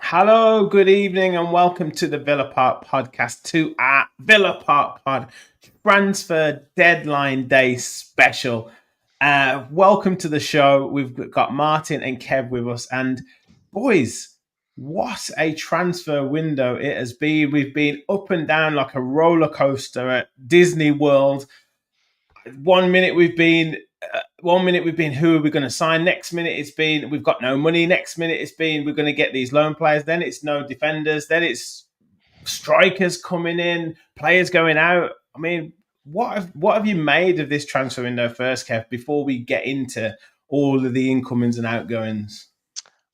Hello, good evening, and welcome to the Villa Park podcast, to our Villa Park Pod Transfer Deadline Day special. Welcome to the show. We've got Martin and Kev with us, and boys, what a transfer window it has been. We've been up and down like a roller coaster at Disney World. One minute we've been who are we going to sign? Next minute it's been we've got no money. Next minute it's been we're going to get these loan players. Then it's no defenders. Then it's strikers coming in, players going out. I mean, what have you made of this transfer window first, Kev, before we get into all of the incomings and outgoings?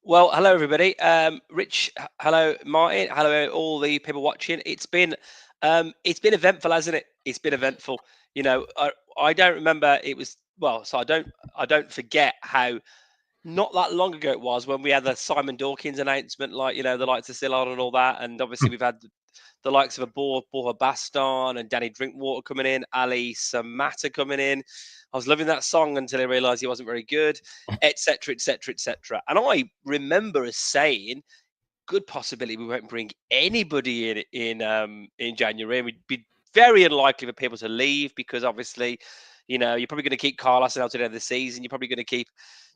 Well, hello everybody. Rich, hello Martin, hello all the people watching. It's been eventful, hasn't it? It's been eventful. You know, I don't remember it was so I don't forget how not that long ago it was when we had the Simon Dawkins announcement, like, you know, the likes of Sillard and all that, and obviously we've had the likes of Borja Baston and Danny Drinkwater coming in, Ali Samata coming in. I was loving that song until I realised he wasn't very good, etc., etc., etc. And I remember us saying, good possibility we won't bring anybody in January, and we'd be very unlikely for people to leave because obviously, you know, you're probably going to keep Carlos out to the end of the season. You're probably going to keep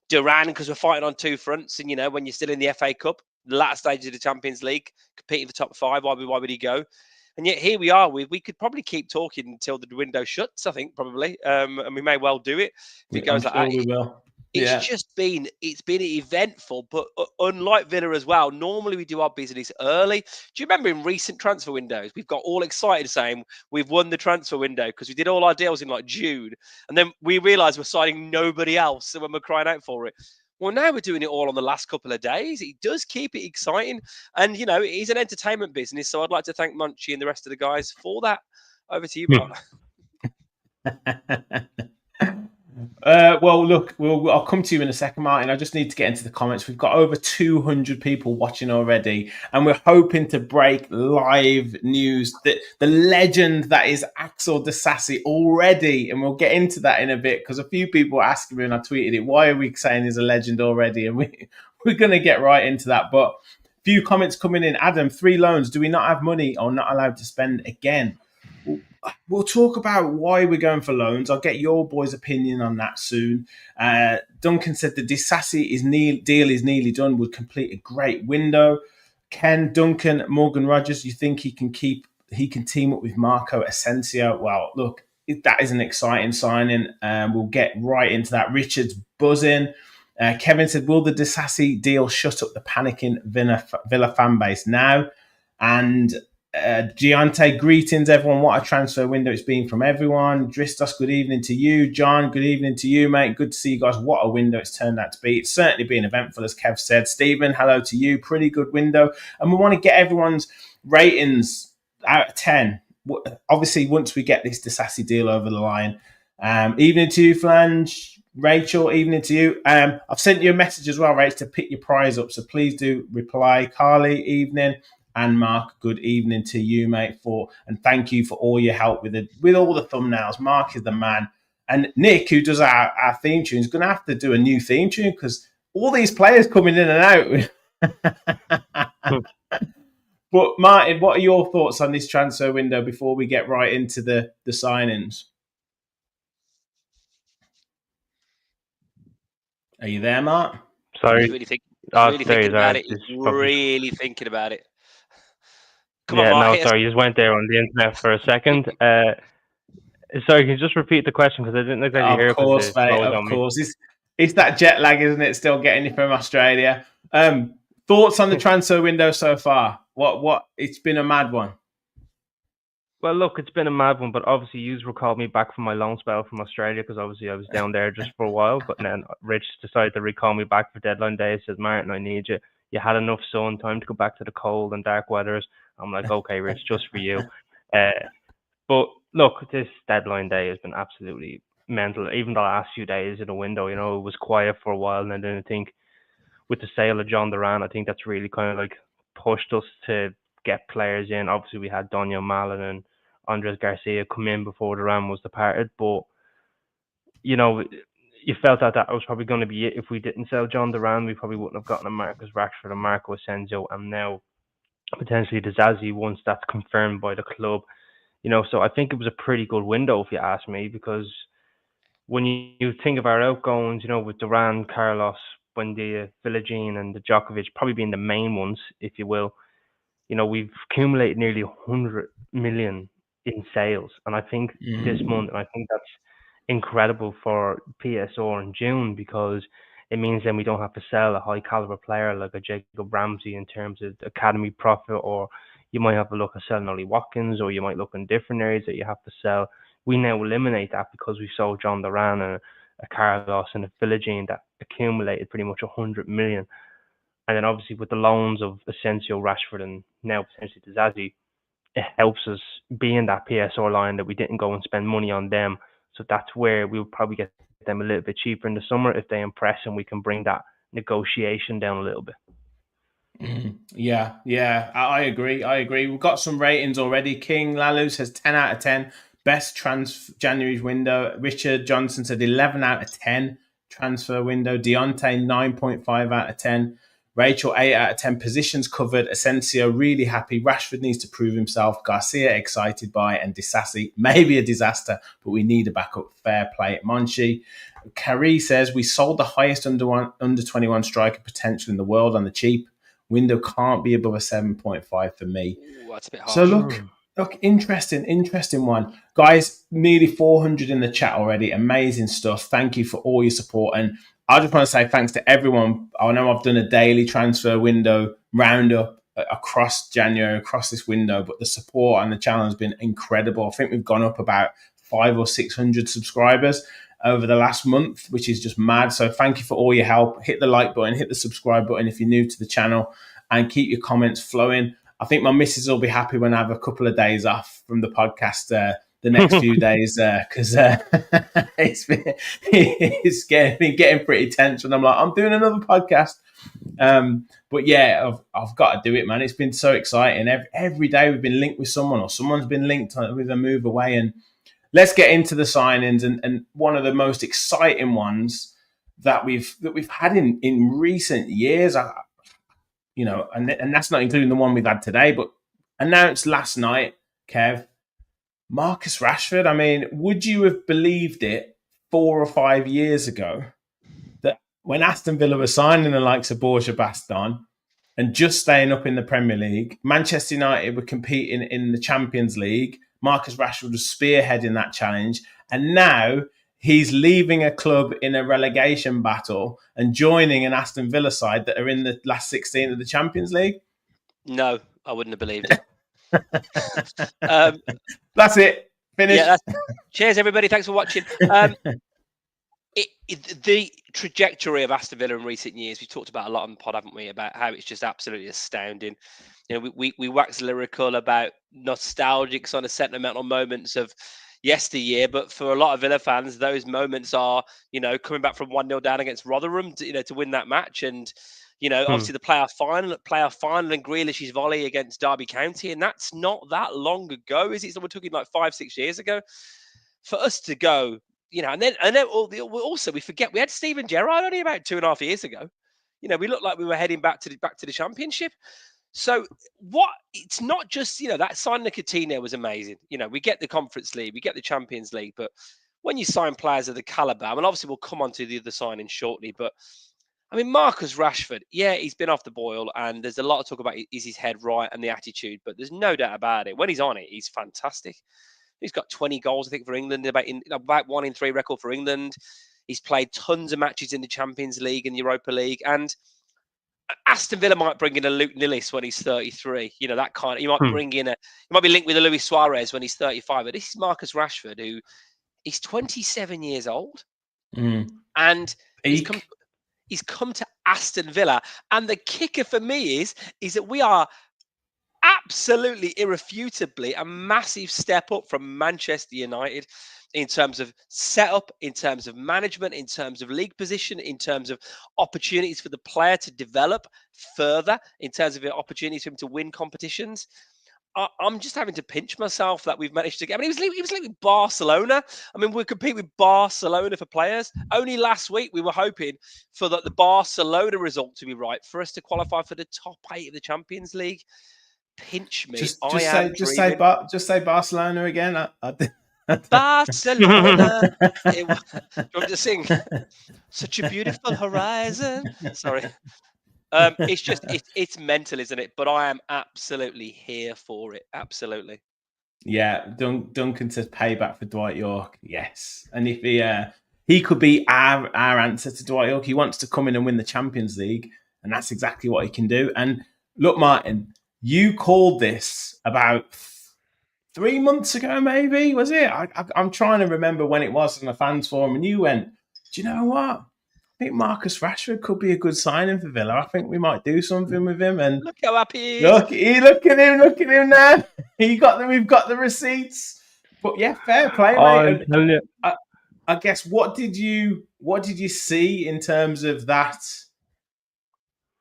Duran because we're fighting on two fronts, and you know, when you're still in the FA Cup, the latter stage of the Champions League, competing for top five, why would he go? And yet here we are. We could probably keep talking until the window shuts, I think, probably. And we may well do do if it goes like that. We will. It's been eventful, but unlike Villa as well, normally we do our business early. Do you remember in recent transfer windows, we've got all excited saying we've won the transfer window because we did all our deals in like June, and then we realised we're signing nobody else, and when we're crying out for it. Well, now we're doing it all on the last couple of days. It does keep it exciting. And, you know, it is an entertainment business. So I'd like to thank Munchie and the rest of the guys for that. Over to you, Mark. Well, look, I'll come to you in a second, Martin. I just need to get into the comments. We've got over 200 people watching already, and we're hoping to break live news that the legend that is Axel Disasi already, and we'll get into that in a bit because a few people were asking me and I tweeted it, why are we saying he's a legend already? And we're going to get right into that. But a few comments coming in. Adam, 3 loans. Do we not have money or not allowed to spend again? We'll talk about why we're going for loans. I'll get your boys' opinion on that soon. Duncan said the Disasi deal is nearly done. Would complete a great window. Ken, Duncan, Morgan Rogers, you think he can team up with Marco Asensio? Well, look, that is an exciting signing. We'll get right into that. Richard's buzzing. Kevin said, will the Disasi deal shut up the panicking Villa fan base now? And Giante, greetings everyone. What a transfer window it's been from everyone. Dristos, good evening to you. John, good evening to you, mate. Good to see you guys. What a window it's turned out to be. It's certainly been eventful, as Kev said. Stephen, hello to you. Pretty good window. And we want to get everyone's ratings out of 10. Obviously, once we get this Disasi deal over the line. Evening to you, Flange. Rachel, evening to you. I've sent you a message as well, Rach, to pick your prize up. So please do reply. Carly, evening. And Mark, good evening to you, mate, and thank you for all your help with all the thumbnails. Mark is the man. And Nick, who does our theme tune, is going to have to do a new theme tune because all these players coming in and out. But Martin, what are your thoughts on this transfer window before we get right into the signings? Are you there, Mark? Sorry. He's really thinking about it. He's really thinking about it. Come on, Mark, sorry, you just went there on the internet for a second. Sorry, can you just repeat the question because I didn't exactly hear it. Of course, mate. Of course, it's that jet lag, isn't it? Still getting you from Australia. Thoughts on the transfer window so far? What? It's been a mad one. Well, look, it's been a mad one, but obviously you recalled me back from my loan spell from Australia because obviously I was down there just for a while. But then Rich decided to recall me back for deadline day. He says, Martin, I need you. You had enough sun, time to go back to the cold and dark weathers. I'm like, okay, Rich, just for you. Uh, but look, this deadline day has been absolutely mental. Even the last few days in the window, it was quiet for a while, and then I think with the sale of John Duran, I think that's really kind of like pushed us to get players in. Obviously, we had Daniel Malin and Andres Garcia come in before Duran was departed, but you know, you felt that was probably going to be it. If we didn't sell John Duran, we probably wouldn't have gotten a Marcus Rashford and Marco Asensio, and now potentially Zazie once that's confirmed by the club. So I think it was a pretty good window, if you ask me, because when you think of our outgoings, with Duran, Carlos, Buendia, Villagine, and the Djokovic probably being the main ones, if you will, we've accumulated nearly 100 million in sales. And I think this month, and I think that's incredible for PSR in June because it means then we don't have to sell a high caliber player like a Jacob Ramsey in terms of academy profit, or you might have to look at selling Ollie Watkins, or you might look in different areas that you have to sell. We now eliminate that because we sold John Duran and a Carlos and a Villagine that accumulated pretty much 100 million. And then obviously with the loans of Asensio, Rashford, and now potentially Zazie, it helps us be in that PSR line that we didn't go and spend money on them. So that's where we'll probably get them a little bit cheaper in the summer if they impress, and we can bring that negotiation down a little bit. Yeah, I agree. We've got some ratings already. King Lalu says 10 out of 10. Best January's window. Richard Johnson said 11 out of 10 transfer window. Deontay 9.5 out of 10. Rachel 8 out of 10. Positions covered. Asensio really happy. Rashford needs to prove himself. Garcia excited by, and Disasi maybe a disaster, but we need a backup. Fair play. Monchi. Carrie says we sold the highest under 21 striker potential in the world on the cheap. Window can't be above a 7.5 for me. Ooh, that's a bit harsh. So look, interesting one. Guys, nearly 400 in the chat already. Amazing stuff. Thank you for all your support. And I just want to say thanks to everyone. I know I've done a daily transfer window roundup across January, across this window, but the support on the channel has been incredible. I think we've gone up about 500 or 600 subscribers over the last month, which is just mad. So thank you for all your help. Hit the like button, hit the subscribe button if you're new to the channel, and keep your comments flowing. I think my missus will be happy when I have a couple of days off from the podcast the next few days because it's been getting pretty tense. And I'm like, I'm doing another podcast. But yeah, I've got to do it, man. It's been so exciting. Every day we've been linked with someone, or someone's been linked with a move away. And let's get into the signings, and one of the most exciting ones that we've had in recent years. And that's not including the one we've had today, but announced last night, Kev, Marcus Rashford. I mean, would you have believed it 4 or 5 years ago that when Aston Villa were signing the likes of Borja Baston and just staying up in the Premier League, Manchester United were competing in the Champions League, Marcus Rashford was spearheading that challenge, and now he's leaving a club in a relegation battle and joining an Aston Villa side that are in the last 16 of the Champions League? No, I wouldn't have believed it. That's it. Finished. Yeah, cheers, everybody. Thanks for watching. The trajectory of Aston Villa in recent years, we've talked about a lot on the pod, haven't we, about how it's just absolutely astounding. We wax lyrical about nostalgic sort of sentimental moments of yesteryear, but for a lot of Villa fans, those moments are, coming back from 1-0 down against Rotherham to win that match, and obviously the playoff final and Grealish's volley against Derby County, and that's not that long ago, is it? So we're talking like 5-6 years ago. For us to go, and then also we forget we had Steven Gerrard only about 2.5 years ago. We looked like we were heading back to the Championship. So it's not just, that signing of Coutinho was amazing. We get the Conference League, we get the Champions League, but when you sign players of the caliber, and obviously we'll come on to the other signing shortly, but I mean, Marcus Rashford, yeah, he's been off the boil, and there's a lot of talk about is his head right and the attitude, but there's no doubt about it. When he's on it, he's fantastic. He's got 20 goals, I think, for England, about 1 in 3 record for England. He's played tons of matches in the Champions League and Europa League, and Aston Villa might bring in a Luke Nillis when he's 33. You know, that kind of. You might bring in you might be linked with a Luis Suarez when he's 35. But this is Marcus Rashford, who is 27 years old, and he's come to Aston Villa. And the kicker for me is that we are absolutely irrefutably a massive step up from Manchester United in terms of setup, in terms of management, in terms of league position, in terms of opportunities for the player to develop further, in terms of opportunities for him to win competitions. I'm just having to pinch myself that we've managed to get. I mean, he was linked with Barcelona. I mean, we compete with Barcelona for players. Only last week we were hoping for the Barcelona result to be right for us to qualify for the top 8 of the Champions League. Pinch me. Just say Barcelona again. Barcelona. Do you want me to sing? Such a beautiful horizon. Sorry. It's just it's mental, isn't it? But I am absolutely here for it. Absolutely. Yeah, Duncan says payback for Dwight York. Yes, and if he could be our answer to Dwight York. He wants to come in and win the Champions League, and that's exactly what he can do. And look, Martin, you called this about 3 months ago, maybe, was it? I'm trying to remember when it was in the fans forum, and you went, do you know what? I think Marcus Rashford could be a good signing for Villa. I think we might do something with him. And look how happy he is. Look at him now. We've got the receipts. But yeah, fair play, mate. I guess what did you see in terms of that,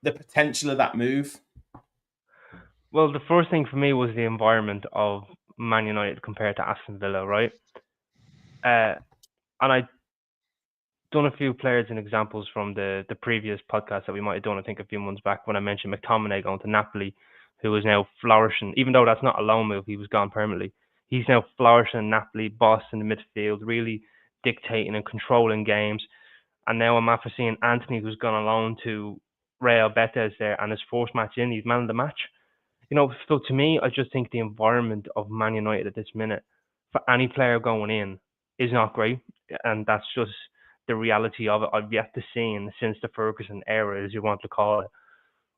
the potential of that move? Well, the first thing for me was the environment of Man United compared to Aston Villa, right? And I done a few players and examples from the previous podcast that we might have done, I think, a few months back when I mentioned McTominay going to Napoli, who is now flourishing. Even though that's not a loan move, he was gone permanently. He's now flourishing in Napoli, boss in the midfield, really dictating and controlling games. And now I'm after seeing Anthony, who's gone on loan to Real Betis there, and his first match in, he's man of the match. You know, so to me, I just think the environment of Man United at this minute, for any player going in, is not great. And that's just the reality of it. I've yet to see, since the Ferguson era, as you want to call it,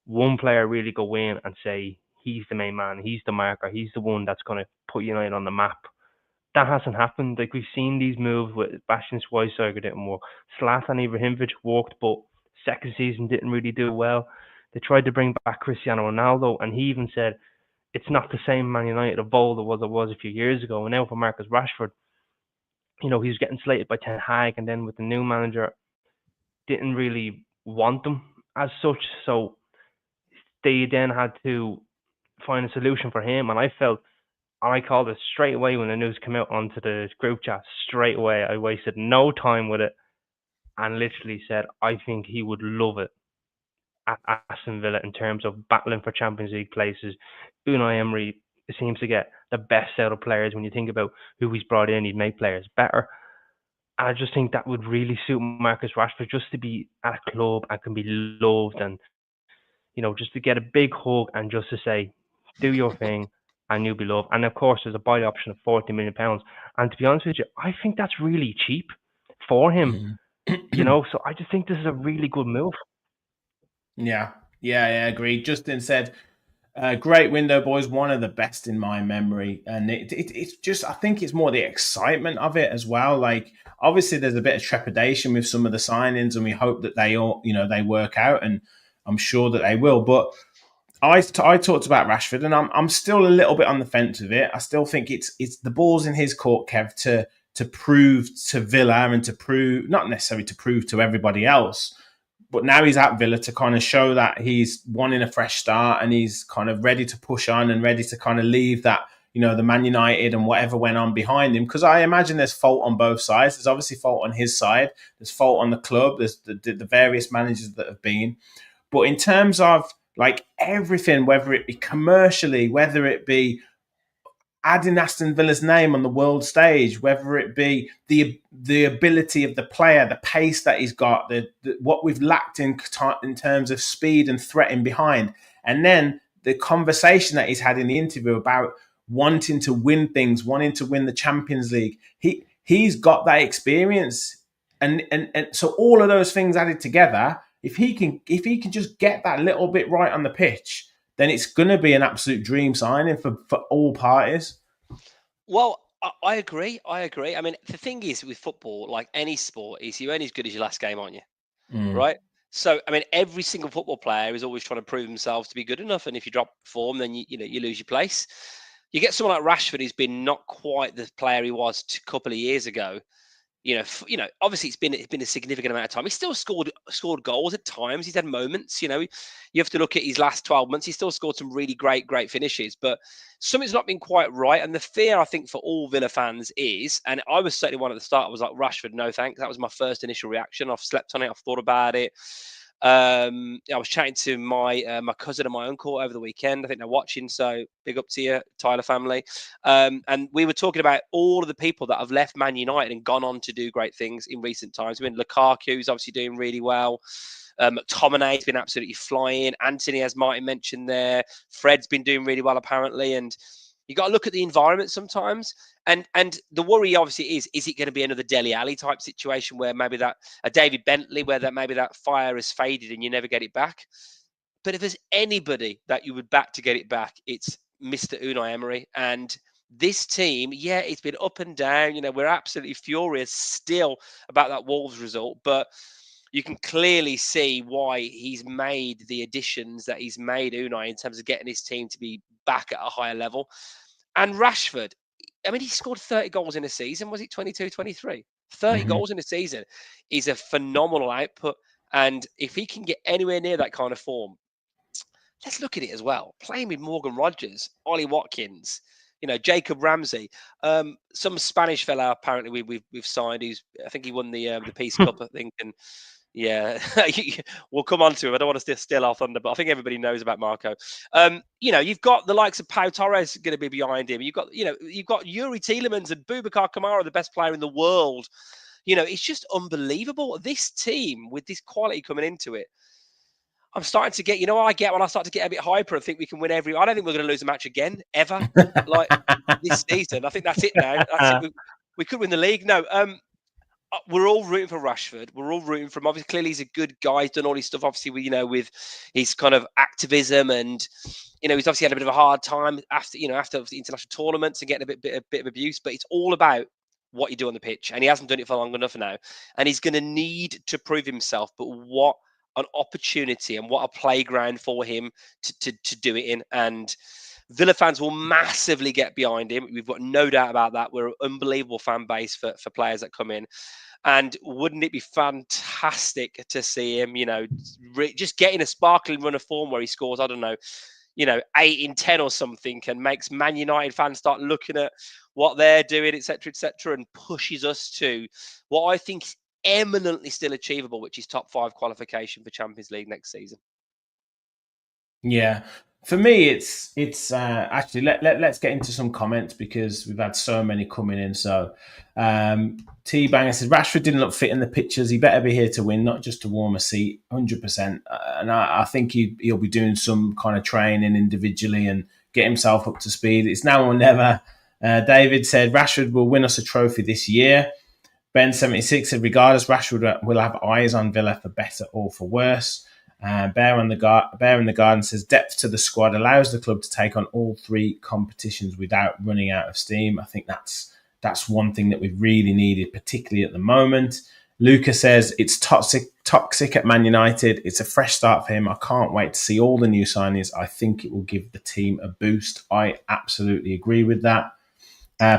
one player really go in and say, he's the main man, he's the marker, he's the one that's going to put United on the map. That hasn't happened. Like, we've seen these moves with Bastian Schweinsteiger didn't work. Zlatan Ibrahimovic worked, but second season didn't really do well. They tried to bring back Cristiano Ronaldo, and he even said, it's not the same Man United of old as it was a few years ago. And now for Marcus Rashford, you know, he's getting slated by Ten Hag, and then with the new manager, didn't really want them as such. So they then had to find a solution for him. And I called it straight away when the news came out onto the group chat. Straight away, I wasted no time with it and literally said, I think he would love it at Aston Villa in terms of battling for Champions League places. Unai Emery seems to get the best out of players. When you think about who he's brought in, he'd make players better. And I just think that would really suit Marcus Rashford, just to be at a club and can be loved, and, you know, just to get a big hug and just to say, do your thing and you'll be loved. And of course, there's a buy option of £40 million. And to be honest with you, I think that's really cheap for him. You know, so I just think this is a really good move. Yeah, agreed. Justin said, great window, boys. One of the best in my memory. And it's just, I think it's more the excitement of it as well. Like, obviously there's a bit of trepidation with some of the signings, and we hope that they all, you know, they work out, and I'm sure that they will. But I talked about Rashford, and I'm still a little bit on the fence with it. I still think it's the ball's in his court, Kev, to prove to Villa, and to prove, not necessarily to prove to everybody else, but now he's at Villa to kind of show that he's wanting a fresh start, and he's kind of ready to push on and ready to kind of leave that, you know, the Man United and whatever went on behind him. Because I imagine there's fault on both sides. There's obviously fault on his side. There's fault on the club. There's the various managers that have been. But in terms of like everything, whether it be commercially, whether it be adding Aston Villa's name on the world stage, whether it be the ability of the player, the pace that he's got, what we've lacked in terms of speed and threat in behind, and then the conversation that he's had in the interview about wanting to win things, wanting to win the Champions League. He's got that experience, and so all of those things added together, if he can just get that little bit right on the pitch, then it's going to be an absolute dream signing for all parties. Well, I agree. I mean, the thing is with football, like any sport, is you're only as good as your last game, aren't you? Right? So, I mean, every single football player is always trying to prove themselves to be good enough, and if you drop form, then you lose your place. You get someone like Rashford, who's been not quite the player he was a couple of years ago. Obviously it's been a significant amount of time. He's still scored goals at times. He's had moments. You have to look at his last 12 months. He's still scored some really great finishes, but something's not been quite right. And the fear, I think, for all Villa fans is, and I was certainly one at the start. I was like, Rashford, no thanks. That was my first initial reaction. I've slept on it. I've thought about it. I was chatting to my cousin and my uncle over the weekend. I think they're watching, so big up to you, Tyler family. And we were talking about all of the people that have left Man United and gone on to do great things in recent times. I mean, Lukaku's obviously doing really well. McTominay's been absolutely flying. Anthony, as Martin mentioned there, Fred's been doing really well apparently, and you got to look at the environment sometimes. And the worry obviously is it going to be another Dele Alli type situation where maybe that a David Bentley, where that maybe that fire has faded and you never get it back. But if there's anybody that you would back to get it back, it's Mr. Unai Emery. And this team, yeah, it's been up and down. We're absolutely furious still about that Wolves result, but you can clearly see why he's made the additions that he's made, Unai, in terms of getting his team to be back at a higher level. And Rashford, I mean, he scored 30 goals in a season. Was it 22, 23? 30 goals in a season is a phenomenal output. And if he can get anywhere near that kind of form, let's look at it as well. Playing with Morgan Rogers, Ollie Watkins, Jacob Ramsey, some Spanish fella apparently we've signed. I think he won the Peace Cup, I think, and yeah, we'll come on to him. I don't want to steal our thunder, but I think everybody knows about Marco. You've got the likes of Pau Torres going to be behind him. You've got Yuri Tielemans and Boubacar Kamara, the best player in the world. It's just unbelievable. This team with this quality coming into it, I'm starting to get, what I get when I start to get a bit hyper and think we can win I don't think we're going to lose a match again, ever, like this season. I think that's it now. That's it. We could win the league. No, we're all rooting for Rashford. We're all rooting for him. Obviously, clearly he's a good guy. He's done all his stuff, obviously, with his kind of activism, and he's obviously had a bit of a hard time after the international tournaments and getting a bit of abuse. But it's all about what you do on the pitch, and he hasn't done it for long enough now, and he's going to need to prove himself. But what an opportunity and what a playground for him to do it in. And Villa fans will massively get behind him. We've got no doubt about that. We're an unbelievable fan base for players that come in. And wouldn't it be fantastic to see him, just getting a sparkling run of form where he scores, I don't know, 8 in 10 or something, and makes Man United fans start looking at what they're doing, etc., and pushes us to what I think is eminently still achievable, which is top 5 qualification for Champions League next season. Yeah. For me, it's actually let's get into some comments because we've had so many coming in. So T-Banger says Rashford didn't look fit in the pictures. He better be here to win, not just to warm a seat. 100%. And I think he'll be doing some kind of training individually and get himself up to speed. It's now or never. David said Rashford will win us a trophy this year. Ben76 said regardless, Rashford will have eyes on Villa for better or for worse. Bear in the Garden says depth to the squad allows the club to take on all 3 competitions without running out of steam. I think that's one thing that we've really needed, particularly at the moment. Lucas says it's toxic at Man United. It's a fresh start for him. I can't wait to see all the new signings. I think it will give the team a boost. I absolutely agree with that.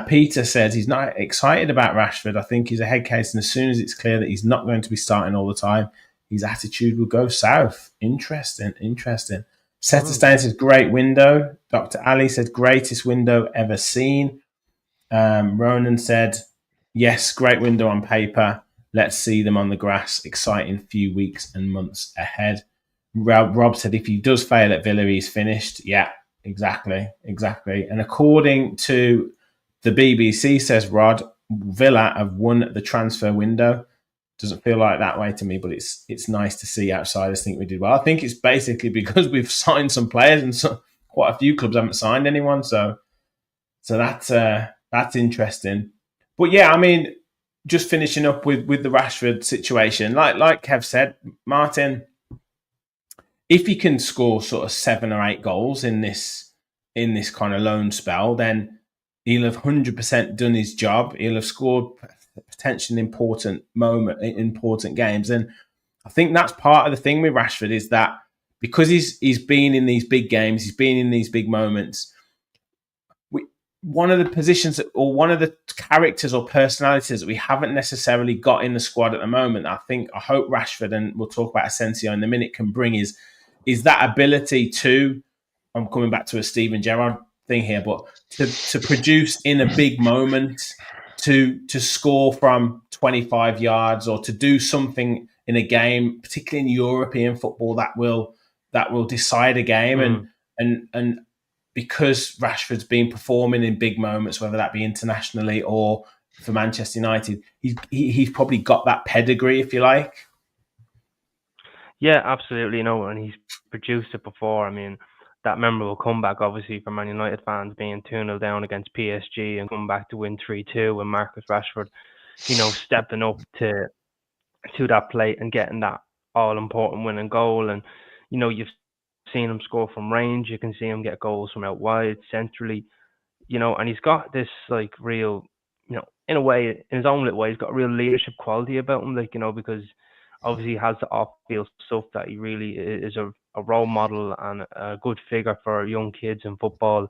Peter says he's not excited about Rashford. I think he's a head case, and as soon as it's clear that he's not going to be starting all the time, his attitude will go south. Interesting. Setter Stain says, great window. Dr. Ali said, greatest window ever seen. Ronan said, yes, great window on paper. Let's see them on the grass. Exciting few weeks and months ahead. Rob said, if he does fail at Villa, he's finished. Yeah, exactly. And according to the BBC, says Rod, Villa have won the transfer window. Doesn't feel like that way to me, but it's nice to see outsiders think we did well. I think it's basically because we've signed some players and quite a few clubs haven't signed anyone. So that's interesting. But yeah, I mean, just finishing up with the Rashford situation, like Kev said, Martin, if he can score sort of 7 or 8 goals in this kind of loan spell, then he'll have 100% done his job. He'll have scored potentially important games, and I think that's part of the thing with Rashford is that because he's been in these big games, he's been in these big moments. One of the positions or one of the characters or personalities that we haven't necessarily got in the squad at the moment, I hope Rashford, and we'll talk about Asensio in a minute, can bring is that ability to, I'm coming back to a Steven Gerrard thing here, but to produce in a big moment, to score from 25 yards or to do something in a game, particularly in European football, that will decide a game. And because Rashford's been performing in big moments, whether that be internationally or for Manchester United, he's probably got that pedigree, if you like. Yeah, absolutely. And he's produced it before. I mean, that memorable comeback, obviously, for Man United fans, being 2-0 down against PSG and coming back to win 3-2, and Marcus Rashford, stepping up to that plate and getting that all-important winning goal. And, you've seen him score from range. You can see him get goals from out wide, centrally, and he's got this, real, in a way, in his own little way, he's got a real leadership quality about him, because obviously he has the off-field stuff that he really is a role model and a good figure for young kids in football.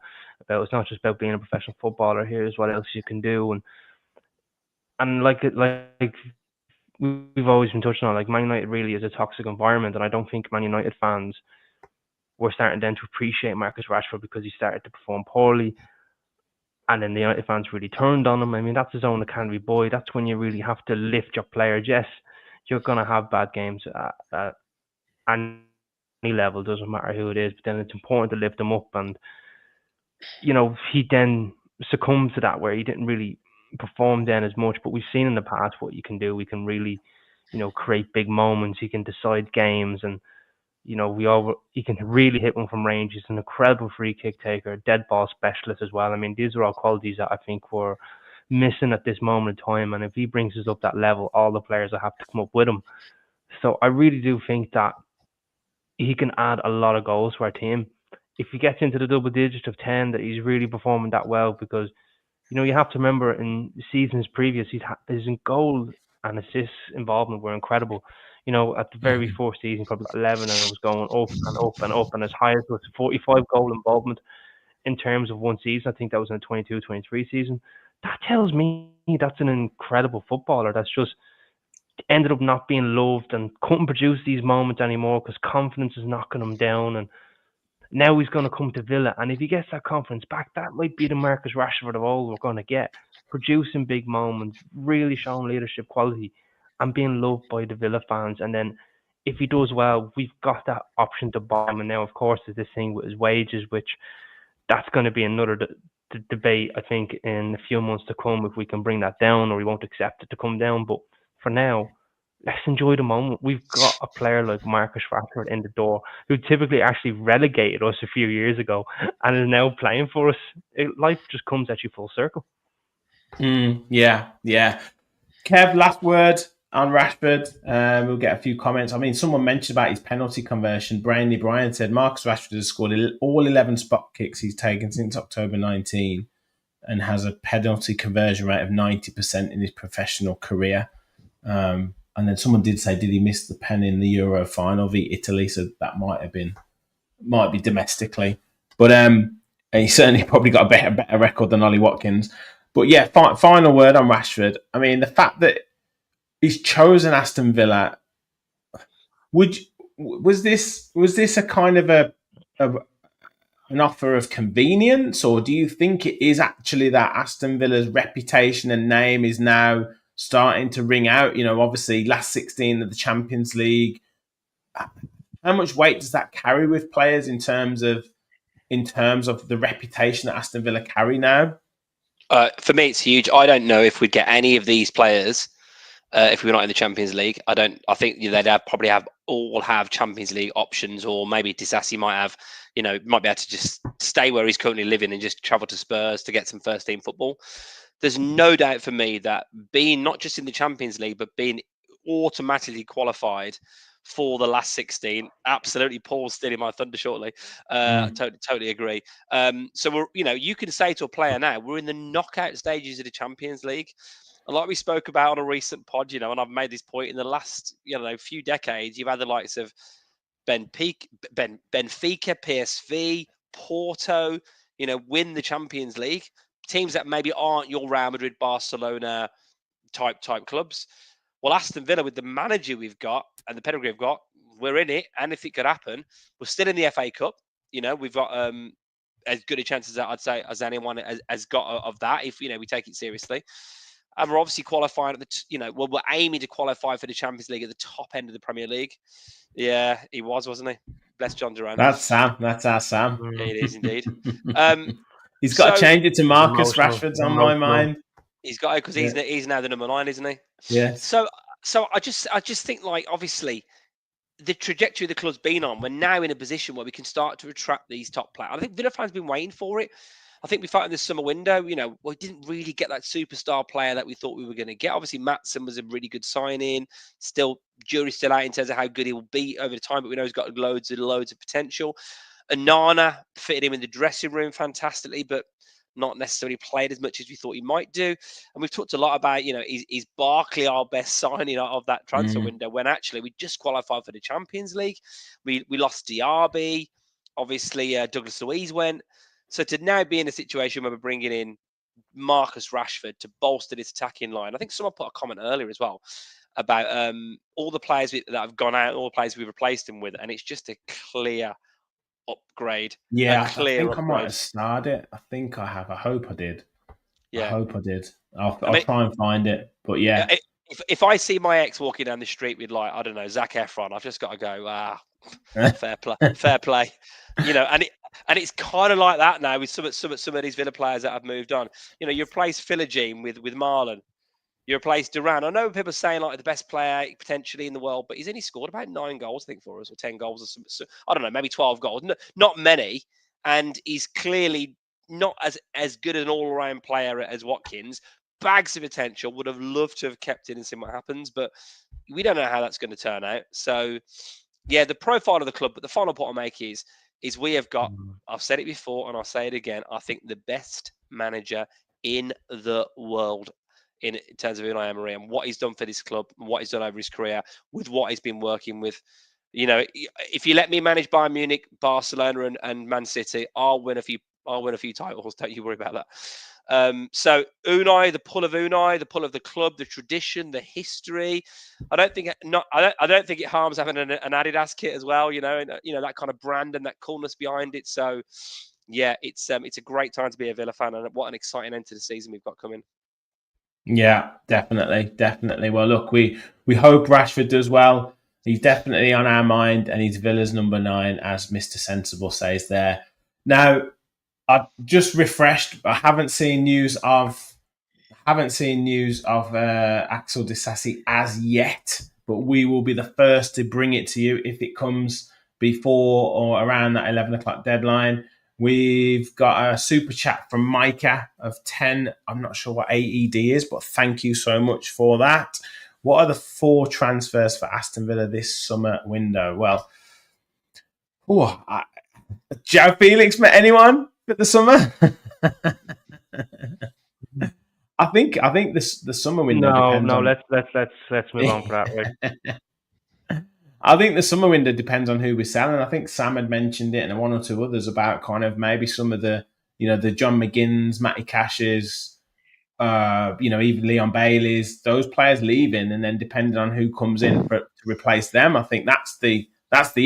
It's not just about being a professional footballer. Here's what else you can do, and like we've always been touching on, Man United really is a toxic environment, and I don't think Man United fans were starting then to appreciate Marcus Rashford because he started to perform poorly. And then the United fans really turned on him. I mean, that's his own Canary boy. That's when you really have to lift your players. Yes, you're going to have bad games at any level, doesn't matter who it is, but then it's important to lift them up. And, he then succumbed to that where he didn't really perform then as much. But we've seen in the past what you can do. We can really, create big moments. He can decide games, and he can really hit one from range. He's an incredible free kick taker, dead ball specialist as well. I mean, these are all qualities that I think were missing at this moment in time. And if he brings us up that level, all the players will have to come up with him. So I really do think that he can add a lot of goals to our team. If he gets into the double digits of 10, that he's really performing that well, because, you have to remember in seasons previous, his goal and assist involvement were incredible. At the very first season, probably 11, and it was going up and up and up, and as high as was 45 goal involvement in terms of one season. I think that was in the 22-23 season. That tells me that's an incredible footballer that's just ended up not being loved and couldn't produce these moments anymore because confidence is knocking him down. And now he's going to come to Villa, and if he gets that confidence back, that might be the Marcus Rashford of old we're going to get, producing big moments, really showing leadership quality, and being loved by the Villa fans. And then if he does well, we've got that option to buy him. And now, of course, there's this thing with his wages, which that's going to be another debate, I think, in a few months to come, if we can bring that down or we won't accept it to come down. But for now, let's enjoy the moment. We've got a player like Marcus Rashford in the door, who typically actually relegated us a few years ago and is now playing for us. Life just comes at you full circle. Yeah. Kev, last word on Rashford. We'll get a few comments. I mean, someone mentioned about his penalty conversion. Brainley Bryan said Marcus Rashford has scored all 11 spot kicks he's taken since October 19 and has a penalty conversion rate of 90% in his professional career. And then someone did say, did he miss the pen in the Euro final v Italy? So that might be domestically. But he certainly probably got a better record than Ollie Watkins. But yeah, final word on Rashford. I mean, the fact that he's chosen Aston Villa, was this a kind of an offer of convenience, or do you think it is actually that Aston Villa's reputation and name is now starting to ring out? Obviously last 16 of the Champions League. How much weight does that carry with players in terms of the reputation that Aston Villa carry now? For me, it's huge. I don't know if we'd get any of these players if we were not in the Champions League. I think they'd probably all have Champions League options, or maybe Disasi might have, might be able to just stay where he's currently living and just travel to Spurs to get some first team football. There's no doubt for me that being not just in the Champions League, but being automatically qualified for the last 16. Absolutely, Paul's stealing my thunder shortly. Totally agree. So we're, you can say to a player now, we're in the knockout stages of the Champions League. And like we spoke about on a recent pod, and I've made this point in the last, few decades, you've had the likes of Benfica, PSV, Porto, win the Champions League. Teams that maybe aren't your Real Madrid, Barcelona type clubs. Well, Aston Villa, with the manager we've got and the pedigree we've got, we're in it. And if it could happen, we're still in the FA Cup. We've got as good a chance as I'd say as anyone has got of that if we take it seriously. And we're obviously qualifying at the we're aiming to qualify for the Champions League at the top end of the Premier League. Yeah, he wasn't he? Bless John Duran. That's Sam. That's our Sam. Yeah, it is indeed. He's got to change it to Marcus Rashford's on my mind. He's got it because he's now the number 9, isn't he? Yeah. So I just think, like, obviously the trajectory the club's been on, we're now in a position where we can start to attract these top players. I think Villa fans have been waiting for it. I think we felt in this summer window, we didn't really get that superstar player that we thought we were going to get. Obviously, Maatsen was a really good signing. Jury's still out in terms of how good he will be over time, but we know he's got loads of potential. Anana fitted him in the dressing room fantastically, but not necessarily played as much as we thought he might do. And we've talked a lot about, is Barkley our best signing of that transfer window, when actually we just qualified for the Champions League. We lost Diaby. Obviously, Douglas Luiz went. So to now be in a situation where we're bringing in Marcus Rashford to bolster this attacking line. I think someone put a comment earlier as well about all the players that have gone out, all the players we've replaced him with, and it's just a clear upgrade. Yeah, I think I might have started it. I think I have. I hope I did. Yeah, I hope I did. I'll try and find it. But yeah, if I see my ex walking down the street with, like, I don't know, Zac Efron, I've just got to go, fair play. And it's kind of like that now with some of these Villa players that have moved on. You replace Philogene with Marlon. You replace Duran. I know people are saying, like, the best player potentially in the world, but he's only scored about 9 goals, I think, for us, or 10 goals, or something. I don't know, maybe 12 goals. Not many. And he's clearly not as good an all-around player as Watkins. Bags of potential. Would have loved to have kept it and seen what happens, but we don't know how that's going to turn out. So, yeah, the profile of the club. But the final point I make is we have got, I've said it before and I'll say it again, I think the best manager in the world in terms of Unai Emery and what he's done for this club, and what he's done over his career with what he's been working with. If you let me manage Bayern Munich, Barcelona, and Man City, I'll win a few titles. Don't you worry about that. So Unai, the pull of Unai, the pull of the club, the tradition, the history. I don't think it harms having an Adidas kit as well. That kind of brand and that coolness behind it. So yeah, it's a great time to be a Villa fan, and what an exciting end to the season we've got coming. Yeah, definitely. Well, look, we hope Rashford does well. He's definitely on our mind, and he's Villa's number 9, as Mr. Sensible says there. Now, I just refreshed. I haven't seen news of Axel Disasi as yet, but we will be the first to bring it to you if it comes before or around that 11 o'clock deadline. We've got a super chat from Micah of 10. I'm not sure what AED is, but thank you so much for that. What are the 4 transfers for Aston Villa this summer window? Well, Joe Felix met anyone for the summer? I think the summer window. No. Let's move on for that. Right? I think the summer window depends on who we're selling. I think Sam had mentioned it, and one or two others about kind of maybe some of the, the John McGinns, Matty Cashes, even Leon Bailey's, those players leaving, and then depending on who comes in to replace them, I think that's the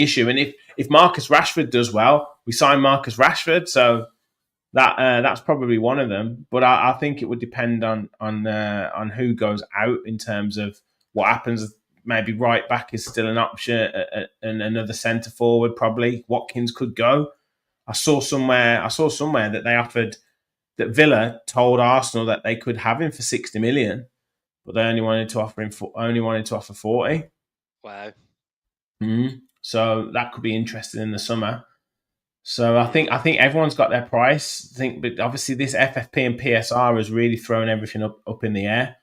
issue. And if Marcus Rashford does well, we sign Marcus Rashford, so that's probably one of them. But I think it would depend on who goes out in terms of what happens. Maybe right back is still an option, and another centre forward probably. Watkins could go. I saw somewhere that Villa told Arsenal that they could have him for 60 million, but they only wanted to offer 40. Wow. So that could be interesting in the summer. So I think everyone's got their price. But obviously this FFP and PSR has really thrown everything up in the air.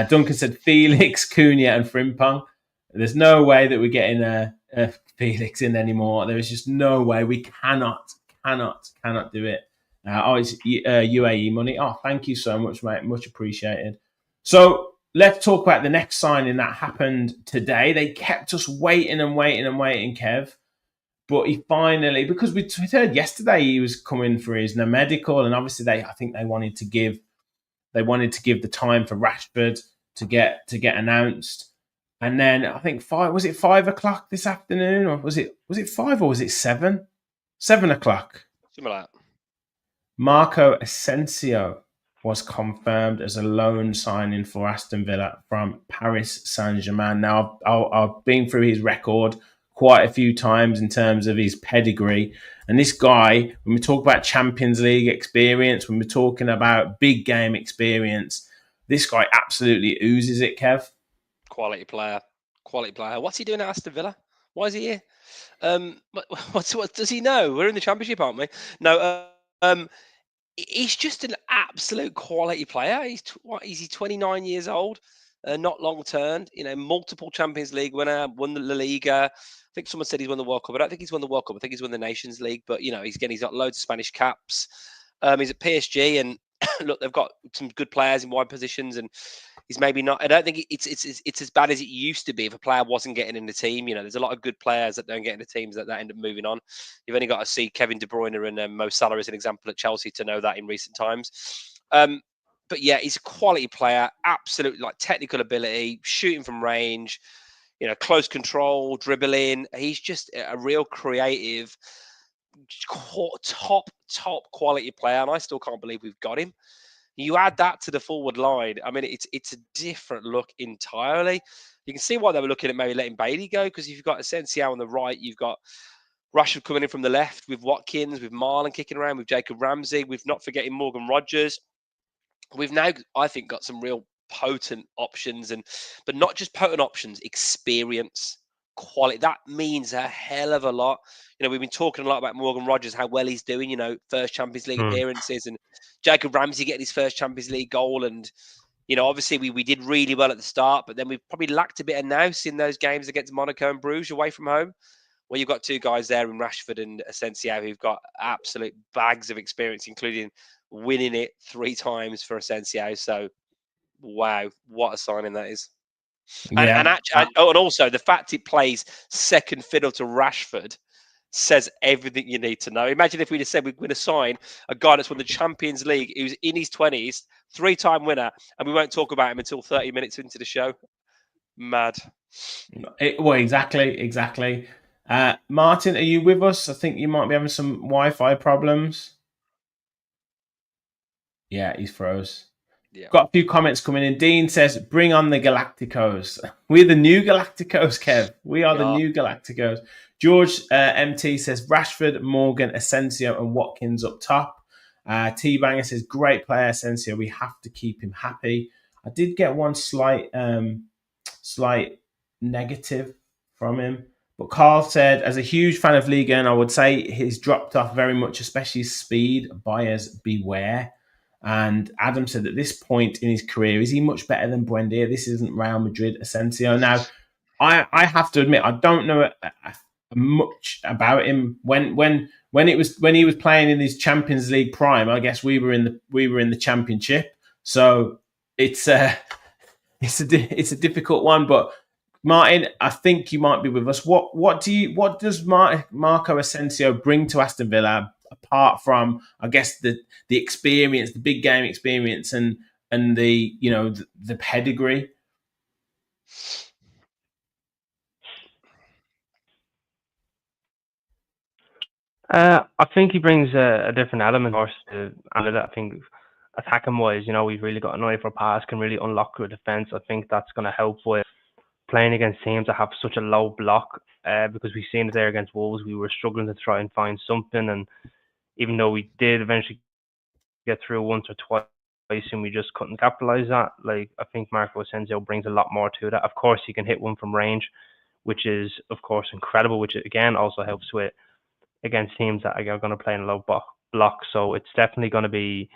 Duncan said Felix, Cunha, and Frimpong. There's no way that we're getting Felix in anymore. There is just no way. We cannot do it. It's UAE money. Oh, thank you so much, mate. Much appreciated. So let's talk about the next signing that happened today. They kept us waiting, Kev. But he finally, because we heard yesterday he was coming for his medical, and obviously I think they wanted to give the time for Rashford to get announced. And then I think 5 o'clock this afternoon, or was it 5 or was it 7? 7 o'clock. Something like that. Marco Asensio was confirmed as a loan signing for Aston Villa from Paris Saint-Germain. Now, I've been through his record quite a few times in terms of his pedigree. And this guy, when we talk about Champions League experience, when we're talking about big game experience, this guy absolutely oozes it, Kev. Quality player. What's he doing at Aston Villa? Why is he here? What does he know? We're in the Championship, aren't we? No. He's just an absolute quality player. He's 29 years old, not long turned. Multiple Champions League winner, won the La Liga. I think someone said he's won the World Cup. I don't think he's won the World Cup. I think he's won the Nations League. But he's got loads of Spanish caps. He's at PSG, and look, they've got some good players in wide positions, and he's maybe not. I don't think it's as bad as it used to be if a player wasn't getting in the team. There's a lot of good players that don't get in the teams that end up moving on. You've only got to see Kevin De Bruyne and Mo Salah as an example at Chelsea to know that in recent times. But yeah, he's a quality player, absolutely, like technical ability, shooting from range, close control, dribbling. He's just a real creative, top quality player, and I still can't believe we've got him. You add that to the forward line. I mean, it's a different look entirely. You can see why they were looking at maybe letting Bailey go, because if you've got Asensio on the right, you've got Rashford coming in from the left with Watkins, with Marlon kicking around, with Jacob Ramsey, with not forgetting Morgan Rogers. We've now, I think, got some real potent options, but not just potent options, experience, quality. That means a hell of a lot. We've been talking a lot about Morgan Rogers, how well he's doing, first Champions League appearances, and Jacob Ramsey getting his first Champions League goal. And, obviously we did really well at the start, but then we've probably lacked a bit of nous in those games against Monaco and Bruges away from home. Well, you've got two guys there in Rashford and Asensio who've got absolute bags of experience, including winning it 3 times for Asensio. So, wow, what a signing that is. Yeah. And also the fact it plays second fiddle to Rashford says everything you need to know. Imagine if we'd have said we're going to sign a guy that's won the Champions League, who's in his 20s, 3-time winner, and we won't talk about him until 30 minutes into the show. Mad. Well, exactly. Martin, are you with us? I think you might be having some Wi-Fi problems. Yeah, he's froze. Yeah. Got a few comments coming in. Dean says, bring on the Galacticos. We're the new Galacticos, Kev. We are the new Galacticos. George MT says, Rashford, Morgan, Asensio and Watkins up top. T-Banger says, great player, Asensio. We have to keep him happy. I did get one slight negative from him. But Carl said, as a huge fan of Liga, and I would say he's dropped off very much, especially speed. Buyers beware. And Adam said, at this point in his career, is he much better than Buendia? This isn't Real Madrid Asensio. Now, I have to admit, I don't know much about him. When he was playing in his Champions League prime, I guess we were in the Championship. So it's a difficult one. But Martin, I think you might be with us. What does Marco Asensio bring to Aston Villa, apart from, I guess, the experience, the big game experience, and the the pedigree? I think he brings a different element, of course, to I think attacking wise, we've really got an eye for pass, can really unlock your defence. I think that's going to help with playing against teams that have such a low block, because we've seen it there against Wolves. We were struggling to try and find something, and even though we did eventually get through once or twice and we just couldn't capitalise that, I think Marco Asensio brings a lot more to that. Of course, he can hit one from range, which is, of course, incredible, which again also helps with against teams that are going to play in a low block. So it's definitely going to be,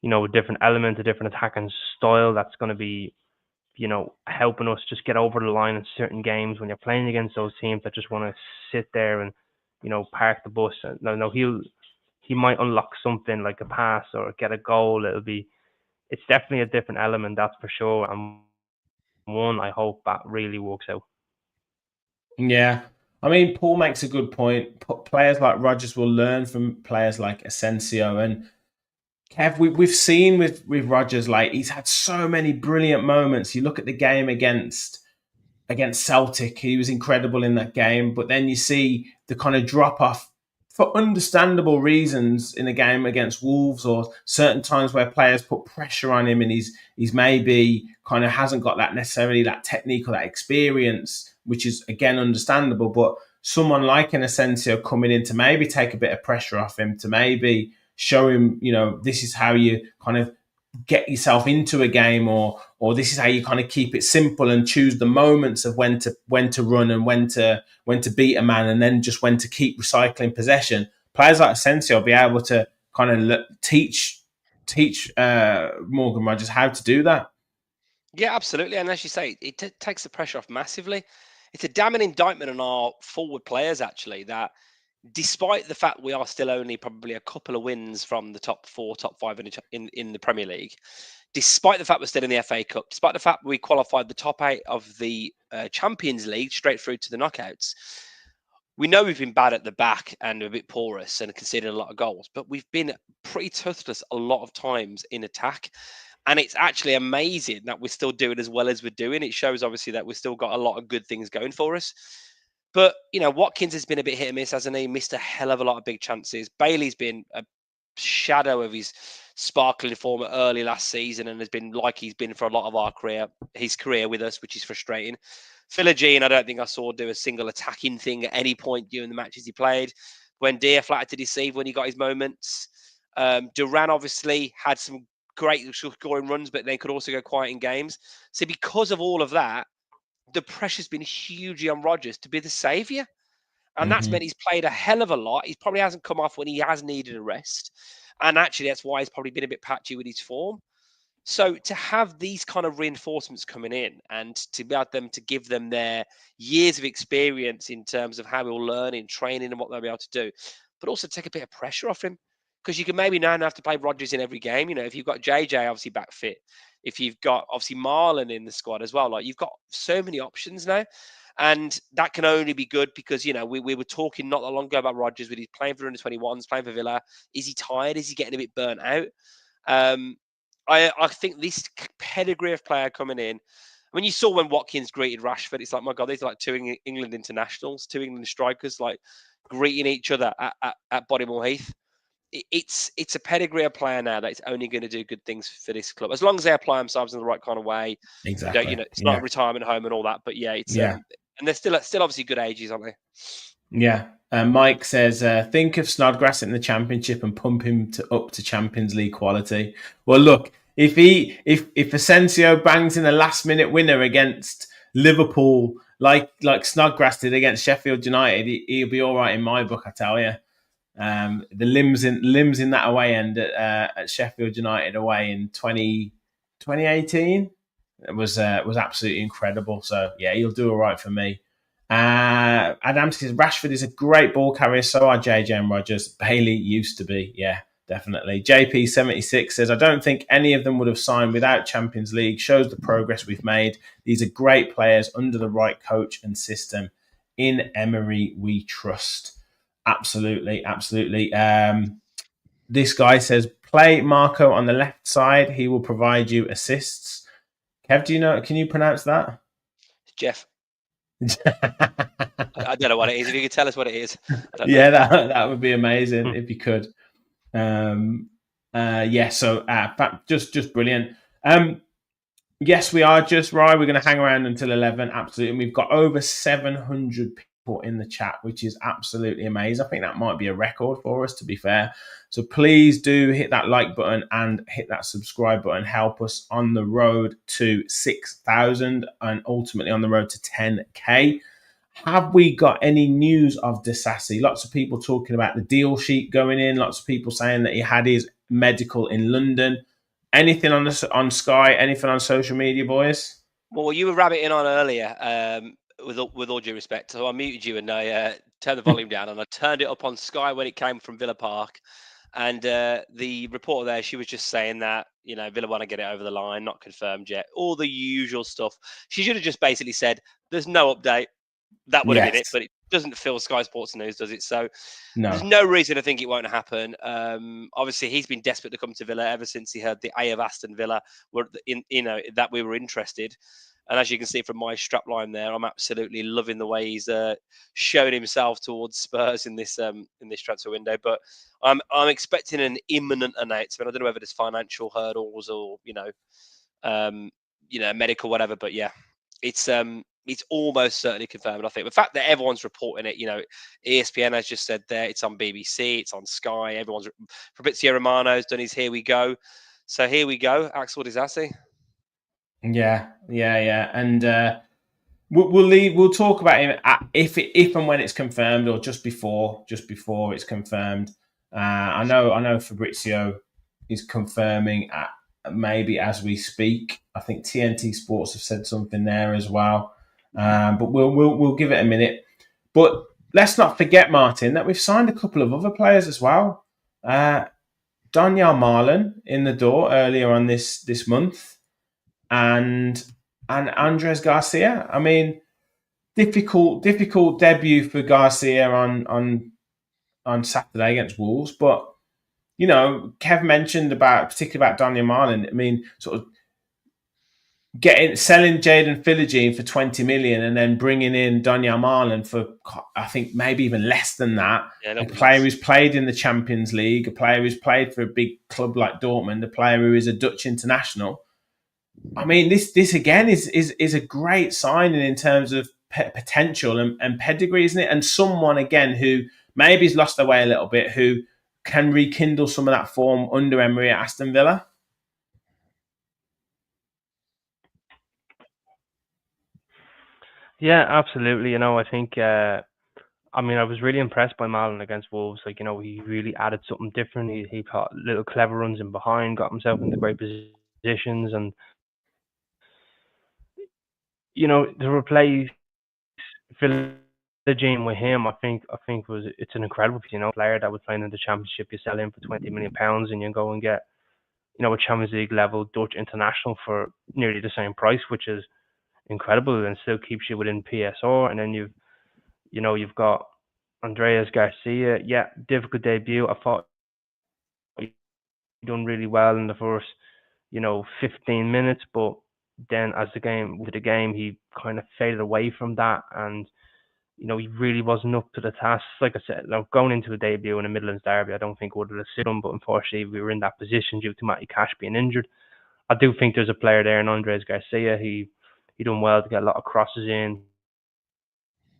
a different element, a different attacking style that's going to be helping us just get over the line in certain games when you're playing against those teams that just want to sit there and, park the bus. No, he might unlock something like a pass or get a goal. It's definitely a different element, that's for sure. And one I hope that really works out. Yeah. I mean, Paul makes a good point. Players like Rodgers will learn from players like Asensio. And Kev, we've seen with Rodgers, like, he's had so many brilliant moments. You look at the game against Celtic, he was incredible in that game. But then you see the kind of drop off for understandable reasons in a game against Wolves, or certain times where players put pressure on him and he's maybe kind of hasn't got that necessarily that technique or that experience, which is again understandable. But someone like an Asensio coming in to maybe take a bit of pressure off him, to maybe show him, this is how you kind of get yourself into a game, or this is how you kind of keep it simple and choose the moments of when to run and when to beat a man, and then just when to keep recycling possession. Players like Asensio will be able to kind of teach Morgan Rodgers how to do that. Yeah, absolutely. And as you say, it takes the pressure off massively. It's a damning indictment on our forward players, actually, that despite the fact we are still only probably a couple of wins from the top 4, top 5 in the Premier League, despite the fact we're still in the FA Cup, despite the fact we qualified the top 8 of the Champions League straight through to the knockouts, we know we've been bad at the back and a bit porous and conceded a lot of goals, but we've been pretty toothless a lot of times in attack. And it's actually amazing that we're still doing as well as we're doing. It shows, obviously, that we've still got a lot of good things going for us. But, Watkins has been a bit hit and miss, hasn't he? Missed a hell of a lot of big chances. Bailey's been a shadow of his sparkling form early last season and has been like he's been for a lot of his career with us, which is frustrating. Philogene, I don't think I saw do a single attacking thing at any point during the matches he played. Buendia flattered to deceive when he got his moments. Duran obviously had some great scoring runs, but they could also go quiet in games. So because of all of that, the pressure's been hugely on Rodgers to be the saviour. And that's meant he's played a hell of a lot. He probably hasn't come off when he has needed a rest. And actually, that's why he's probably been a bit patchy with his form. So to have these kind of reinforcements coming in and to be able to give them their years of experience in terms of how he'll learn in training and what they'll be able to do, but also take a bit of pressure off him. Because you can maybe now have to play Rodgers in every game. If you've got JJ obviously back fit, if you've got obviously Marlon in the squad as well, like you've got so many options now. And that can only be good because, we were talking not that long ago about Rodgers with his playing for under 21s, playing for Villa. Is he tired? Is he getting a bit burnt out? I think this pedigree of player coming in, when you saw when Watkins greeted Rashford, it's like, my God, these are like two England internationals, two England strikers, like greeting each other at Bodymoor Heath. It's a pedigree of player now that it's only going to do good things for this club as long as they apply themselves in the right kind of way. Exactly. It's not a retirement home and all that, but yeah, it's and they're still obviously good ages, aren't they? Yeah. Mike says, think of Snodgrass in the Championship and pump him up to Champions League quality. Well, look, if Asensio bangs in a last-minute winner against Liverpool, like Snodgrass did against Sheffield United, he'll be all right in my book, I tell you. The limbs in that away end at Sheffield United away in 2018 was absolutely incredible. So yeah, he'll do all right for me. Adam says Rashford is a great ball carrier. So are JJ and Rodgers. Bailey used to be. Yeah, definitely. JP76 says I don't think any of them would have signed without Champions League. Shows the progress we've made. These are great players under the right coach and system. In Emery, we trust. Absolutely. This guy says play Marco on the left side. He will provide you assists. Kev, do you know? Can you pronounce that? Jeff. I don't know what it is. If you could tell us what it is. Yeah, that would be amazing if you could. So just brilliant. Yes, we are just right. We're going to hang around until 11. Absolutely. And we've got over 700 people in the chat, which is absolutely amazing. I think that might be a record for us, to be fair. So please do hit that like button and hit that subscribe button. Help us on the road to 6,000 and ultimately on the road to 10K. Have we got any news of Disasi? Lots of people talking about the deal sheet going in. Lots of people saying that he had his medical in London. Anything on Sky? Anything on social media, boys? Well, you were rabbiting on earlier, with all due respect. So I muted you and I turned the volume down, and I turned it up on Sky when it came from Villa Park. And the reporter there, she was just saying that, Villa want to get it over the line, not confirmed yet. All the usual stuff. She should have just basically said, "There's no update." That would have been it, Yes. but it doesn't feel Sky Sports News, does it? So there's No. no reason to think it won't happen. Obviously, he's been desperate to come to Villa ever since he heard the A of Aston Villa were that we were interested. And as you can see from my strapline there, I'm absolutely loving the way he's shown himself towards Spurs in this transfer window. But I'm expecting an imminent announcement. I don't know whether there's financial hurdles or medical whatever. But yeah, it's almost certainly confirmed. I think the fact that everyone's reporting it, ESPN has just said there, it's on BBC, it's on Sky. Everyone's Fabrizio Romano's done his "Here we go." So here we go, Axel Disasi. Yeah, and we'll talk about him if and when it's confirmed, or just before it's confirmed. I know Fabrizio is confirming maybe as we speak. I think TNT Sports have said something there as well, but we'll give it a minute. But let's not forget, Martin, that we've signed a couple of other players as well. Daniel Marlon in the door earlier on this month, and Andres Garcia. I mean, difficult debut for Garcia on Saturday against Wolves, but Kev mentioned particularly about Daniel Marlon. I mean, sort of selling Jaden Philogene for 20 million and then bringing in Daniel Marlon for, I think, maybe even less than that. Yeah, a player who's played in the Champions League, a player who's played for a big club like Dortmund, a player who is a Dutch international. I mean, this again is a great signing in terms of potential and pedigree, isn't it? And someone again who maybe has lost their way a little bit, who can rekindle some of that form under Emery at Aston Villa. Yeah, absolutely. I think. I was really impressed by Malin against Wolves. Like, he really added something different. He got little clever runs in behind, got himself into great positions, and to replace Philogene with him, I think it's an incredible, player that was playing in the Championship. You sell him for £20 million, and you go and get a Champions League level Dutch international for nearly the same price, which is incredible, and still keeps you within PSR. And then you've got Andreas Garcia. Yeah, difficult debut. I thought he done really well in the first 15 minutes, but then as the game he kind of faded away from that, and he really wasn't up to the task. Like I said, going into a debut in a Midlands derby, I don't think would have suited him, but unfortunately we were in that position due to Matty Cash being injured. I do think there's a player there in Andres Garcia. He done well to get a lot of crosses in.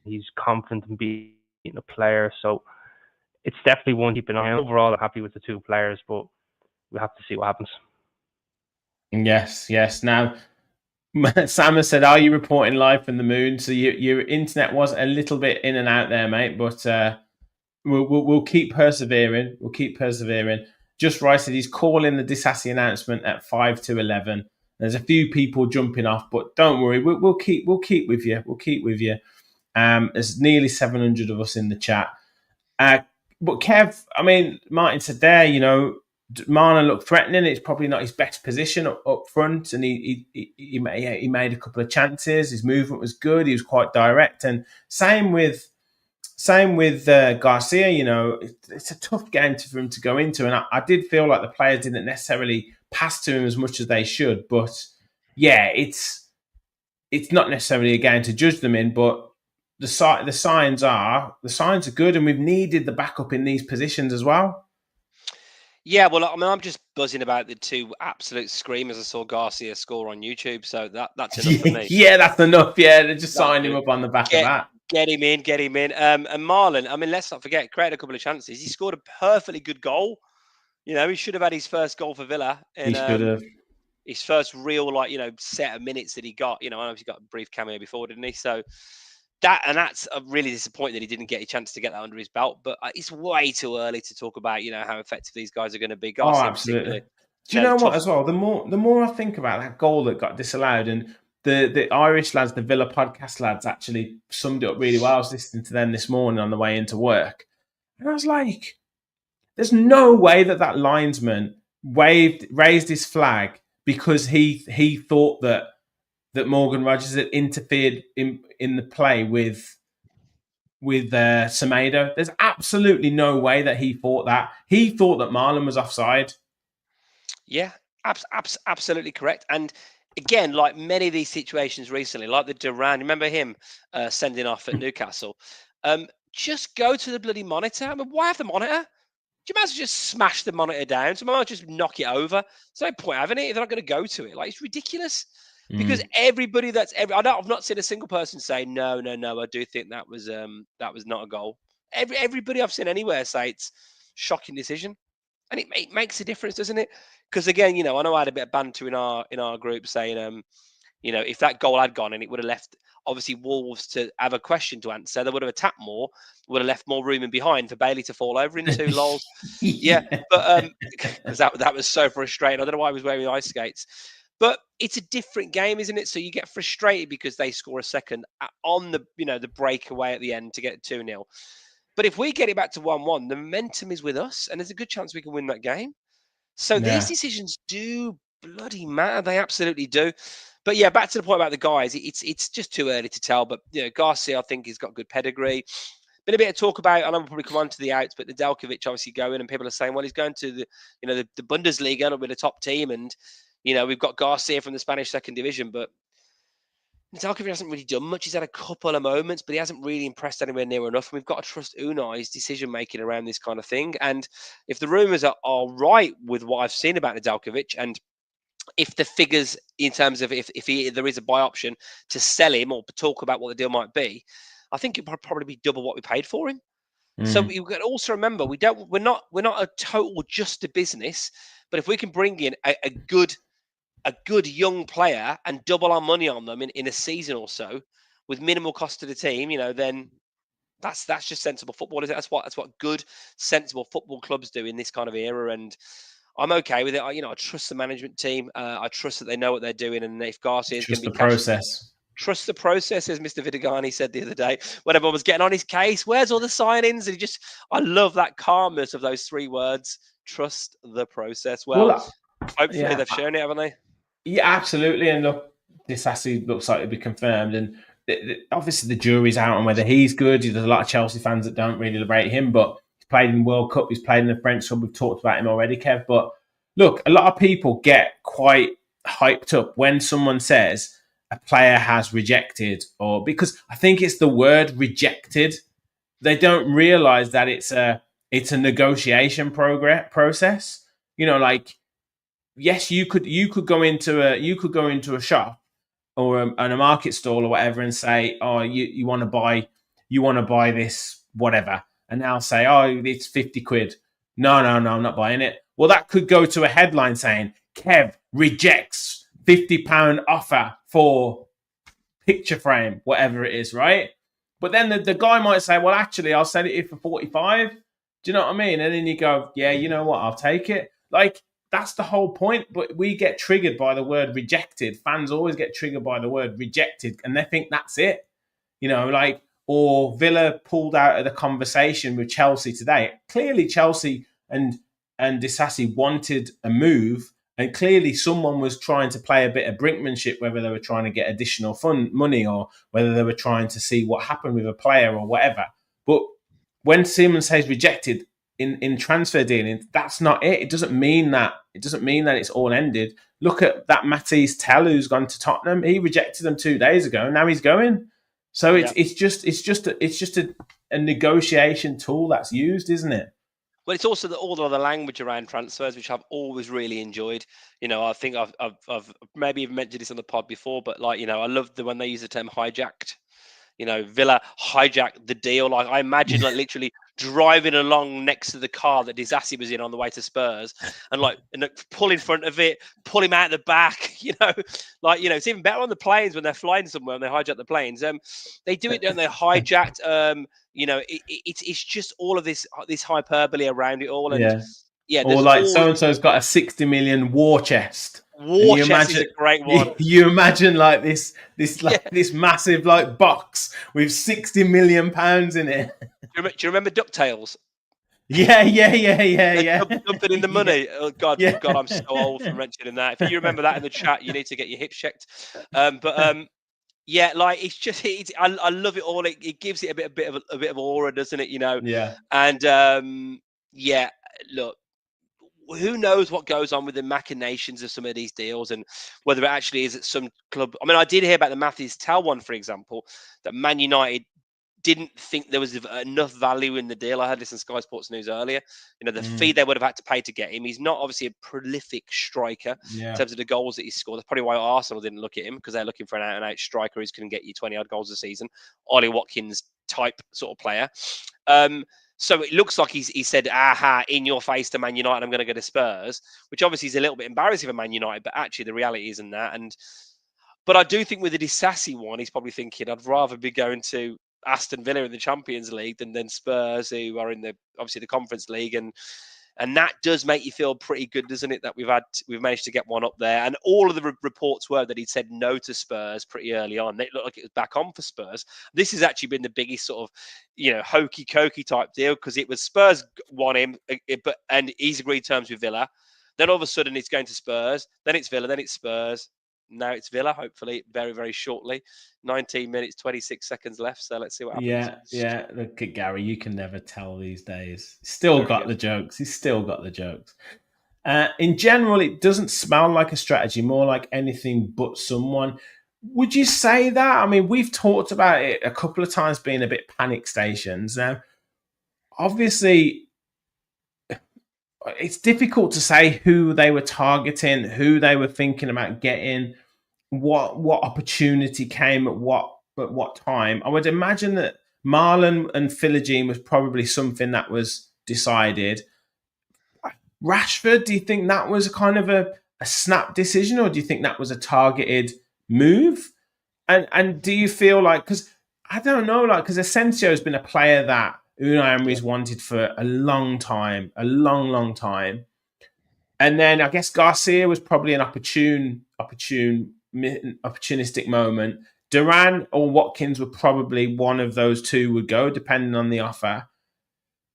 He's confident in being a player, so it's definitely one to keep an eye on. Overall, I'm happy with the two players, but we have to see what happens. Yes. Now, Sam has said, "Are you reporting live from the moon?" So your internet was a little bit in and out there, mate, but we'll keep persevering. Just Rice said he's calling the Disasi announcement at 5 to 11. There's a few people jumping off, but don't worry, we'll keep with you. There's nearly 700 of us in the chat. But Kev, I mean, Martin said there, Marlon looked threatening. It's probably not his best position up front, and he made a couple of chances. His movement was good. He was quite direct, and same with Garcia. It's a tough game for him to go into, and I did feel like the players didn't necessarily pass to him as much as they should. But yeah, it's not necessarily a game to judge them in, but the signs are good, and we've needed the backup in these positions as well. Yeah, well, I'm just buzzing about the two absolute screamers I saw Garcia score on YouTube, so that's enough for me. Yeah, that's enough. Yeah, they just signed him up on the back of that. Get him in. And Marlon, I mean, let's not forget, created a couple of chances. He scored a perfectly good goal. He should have had his first goal for Villa. And, he should have. His first real, set of minutes that he got. I know he got a brief cameo before, didn't he? So that's really disappointing that he didn't get a chance to get that under his belt. But it's way too early to talk about, how effective these guys are going to be. Garcia, absolutely. Do you know what? As well, the more I think about that goal that got disallowed, and the Irish lads, the Villa podcast lads, actually summed it up really well. I was listening to them this morning on the way into work, and I was like, "There's no way that linesman raised his flag because he thought that Morgan Rogers had interfered in the play with Semedo. There's absolutely no way that he thought that. He thought that Marlon was offside." Yeah, absolutely correct. And again, like many of these situations recently, like the Duran, remember him sending off at Newcastle? Just go to the bloody monitor. I mean, why have the monitor? Do you might as well just smash the monitor down? So might just knock it over. There's no point having it if they're not going to go to it. Like, it's ridiculous. Because everybody I've not seen a single person say no. I do think that was not a goal. Everybody I've seen anywhere say it's shocking decision, and it makes a difference, doesn't it? Because again, I know I had a bit of banter in our group saying, if that goal had gone and it would have left obviously Wolves to have a question to answer, they would have attacked more, would have left more room in behind for Bailey to fall over into. Lols. Yeah, but because that was so frustrating. I don't know why I was wearing ice skates. But it's a different game, isn't it? So you get frustrated because they score a second on the breakaway at the end to get 2-0. But if we get it back to 1-1, the momentum is with us, and there's a good chance we can win that game. So these decisions do bloody matter. They absolutely do. But yeah, back to the point about the guys. It's just too early to tell. But Garcia, I think he's got good pedigree. Been a bit of talk about, and I'll probably come on to the outs, but the Nedeljkovic obviously going, and people are saying, well, he's going to the Bundesliga with a top team, and we've got Garcia from the Spanish second division, but Nedeljkovic hasn't really done much. He's had a couple of moments, but he hasn't really impressed anywhere near enough. And we've got to trust Unai's decision making around this kind of thing. And if the rumours are right with what I've seen about Nedeljkovic, and if the figures in terms of if there is a buy option to sell him or talk about what the deal might be, I think it would probably be double what we paid for him. So you can also remember we're not a total just a business, but if we can bring in a good young player and double our money on them in a season or so with minimal cost to the team, then that's just sensible football. That's what good, sensible football clubs do in this kind of era, and I'm okay with it. I trust the management team. I trust that they know what they're doing, and if Garcia is going to be process. Trust the process, as Mr. Vidagani said the other day when everyone was getting on his case. Where's all the signings? And I love that calmness of those 3 words. Trust the process. Well hopefully they've shown it, haven't they? Yeah, absolutely. And look, Disasi looks like it'll be confirmed. And obviously the jury's out on whether he's good. There's a lot of Chelsea fans that don't really rate him, but he's played in World Cup. He's played in the French Cup. We've talked about him already, Kev. But look, a lot of people get quite hyped up when someone says a player has rejected, or because I think it's the word rejected. They don't realize that it's a negotiation process. Yes, you could go into a shop or a market stall or whatever and say, oh, you want to buy this whatever, and they'll say, oh, it's 50 quid. No, I'm not buying it. Well, that could go to a headline saying Kev rejects £50 offer for picture frame, whatever it is, right? But then the guy might say, well, actually, I'll sell it here for 45. Do you know what I mean? And then you go, yeah, you know what? I'll take it. Like, that's the whole point. But we get triggered by the word rejected. Fans always get triggered by the word rejected, and they think that's it. Or Villa pulled out of the conversation with Chelsea today. Clearly, Chelsea and Disasi wanted a move, and clearly someone was trying to play a bit of brinkmanship, whether they were trying to get additional money or whether they were trying to see what happened with a player or whatever. But when Simon says rejected in transfer dealing, that's not it. It doesn't mean that it's all ended. Look at that Matisse Tell who's gone to Tottenham. He rejected them 2 days ago, and now he's going. So it's just a negotiation tool that's used, isn't it? Well, it's also all of the language around transfers, which I've always really enjoyed. I think I've maybe even mentioned this on the pod before, but I love when they use the term hijacked. Villa hijacked the deal. Like, I imagine literally driving along next to the car that Disasi was in on the way to Spurs and pull in front of it, pull him out the back, it's even better on the planes when they're flying somewhere and they hijack the planes. They do it, don't they? Hijacked, it's just all of this hyperbole around it all. And or so-and-so's got a 60 million war chest. And War chest is a great one. you imagine like this massive like box with 60 million pounds in it. Do you remember DuckTales? Yeah. Dumping in the money. Oh God, Yeah. I'm so old for mentioning that. If you remember that in the chat, you need to get your hips checked. Yeah, like I love it all. It gives it a bit of aura, doesn't it? Yeah. And yeah, look, who knows what goes on with the machinations of some of these deals and whether it actually is at some club. I mean, I did hear about the Matthews Tell one, for example, that Man United didn't think there was enough value in the deal. I heard this in Sky Sports News earlier. The fee they would have had to pay to get him. He's not obviously a prolific striker in terms of the goals that he scored. That's probably why Arsenal didn't look at him, because they're looking for an out-and-out striker who's going to get you 20-odd goals a season. Ollie Watkins type sort of player. So it looks like he said, aha, in your face to Man United, I'm going to go to Spurs, which obviously is a little bit embarrassing for Man United, but actually the reality isn't that. But I do think with the Disassi one, he's probably thinking, I'd rather be going to Aston Villa in the Champions League than Spurs, who are in obviously the Conference League, and that does make you feel pretty good, doesn't it? That we've managed to get one up there, and all of the reports were that he'd said no to Spurs pretty early on. It looked like it was back on for Spurs. This has actually been the biggest sort of hokey cokey type deal, because it was Spurs want him, and he's agreed terms with Villa. Then all of a sudden it's going to Spurs, then it's Villa, then it's Spurs. Now it's Villa, hopefully, very, very shortly. 19 minutes, 26 seconds left. So let's see what happens. Yeah. Look at Gary. You can never tell these days. Still got the jokes. He's still got the jokes. In general, it doesn't smell like a strategy, more like anything but someone. Would you say that? I mean, we've talked about it a couple of times being a bit panic stations. Now, obviously, it's difficult to say who they were targeting, who they were thinking about getting, what opportunity came at what time. I would imagine that Marlon and Philogene was probably something that was decided. Rashford, do you think that was a kind of a snap decision, or do you think that was a targeted move? And do you feel like, because I don't know, like, because Asensio has been a player that Unai Emery's wanted for a long time, a long time. And then I guess Garcia was probably an opportunistic moment. Duran or Watkins were probably one of those two would go, depending on the offer.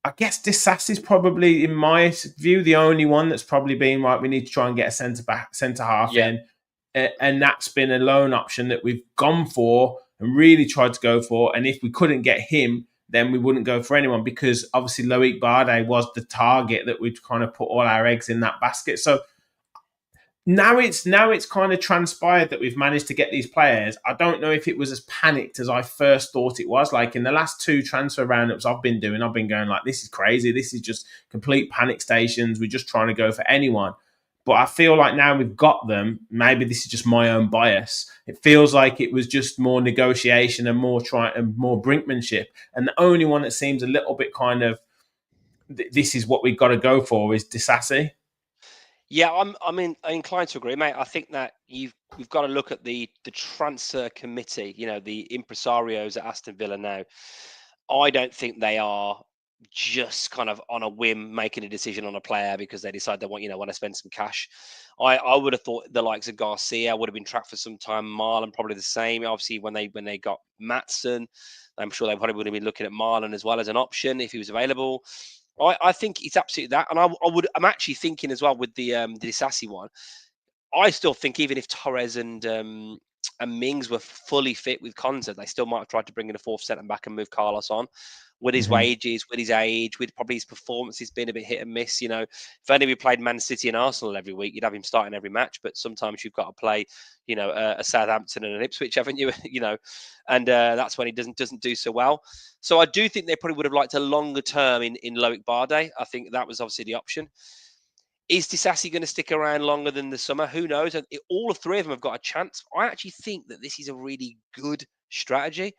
I guess Disas is probably, in my view, the only one that's probably been right. We need to try and get a centre half in, and that's been a loan option that we've gone for and really tried to go for. And if we couldn't get him, then we wouldn't go for anyone, because obviously Loic Bardet was the target that we'd kind of put all our eggs in that basket. So now it's kind of transpired that we've managed to get these players. I don't know if it was as panicked as I first thought it was. Like in the last two transfer roundups I've been going like, this is crazy. This is just complete panic stations. We're just trying to go for anyone. But I feel like now we've got them. Maybe this is just my own bias. It feels like it was just more negotiation and more brinkmanship. And the only one that seems a little bit kind of, this is what we've got to go for, is Disassi. Yeah, I'm inclined to agree, mate. I think that we've got to look at the transfer committee, the impresarios at Aston Villa now. I don't think they are just kind of on a whim making a decision on a player because they decide they want to spend some cash. I would have thought the likes of Garcia would have been tracked for some time. Marlon probably the same. Obviously, when they got Maatsen, I'm sure they probably would have been looking at Marlon as well as an option if he was available. I think it's absolutely that, and I'm actually thinking as well with the Disassi one. I still think even if Torres and Mings were fully fit with Konza, they still might have tried to bring in a fourth centre back and move Carlos on. With his wages, with his age, with probably his performance, he's been a bit hit and miss. If only we played Man City and Arsenal every week, you'd have him starting every match. But sometimes you've got to play, a Southampton and an Ipswich, haven't you? And that's when he doesn't do so well. So I do think they probably would have liked a longer term in Loic Bardet. I think that was obviously the option. Is Disassi going to stick around longer than the summer? Who knows? And all three of them have got a chance. I actually think that this is a really good strategy,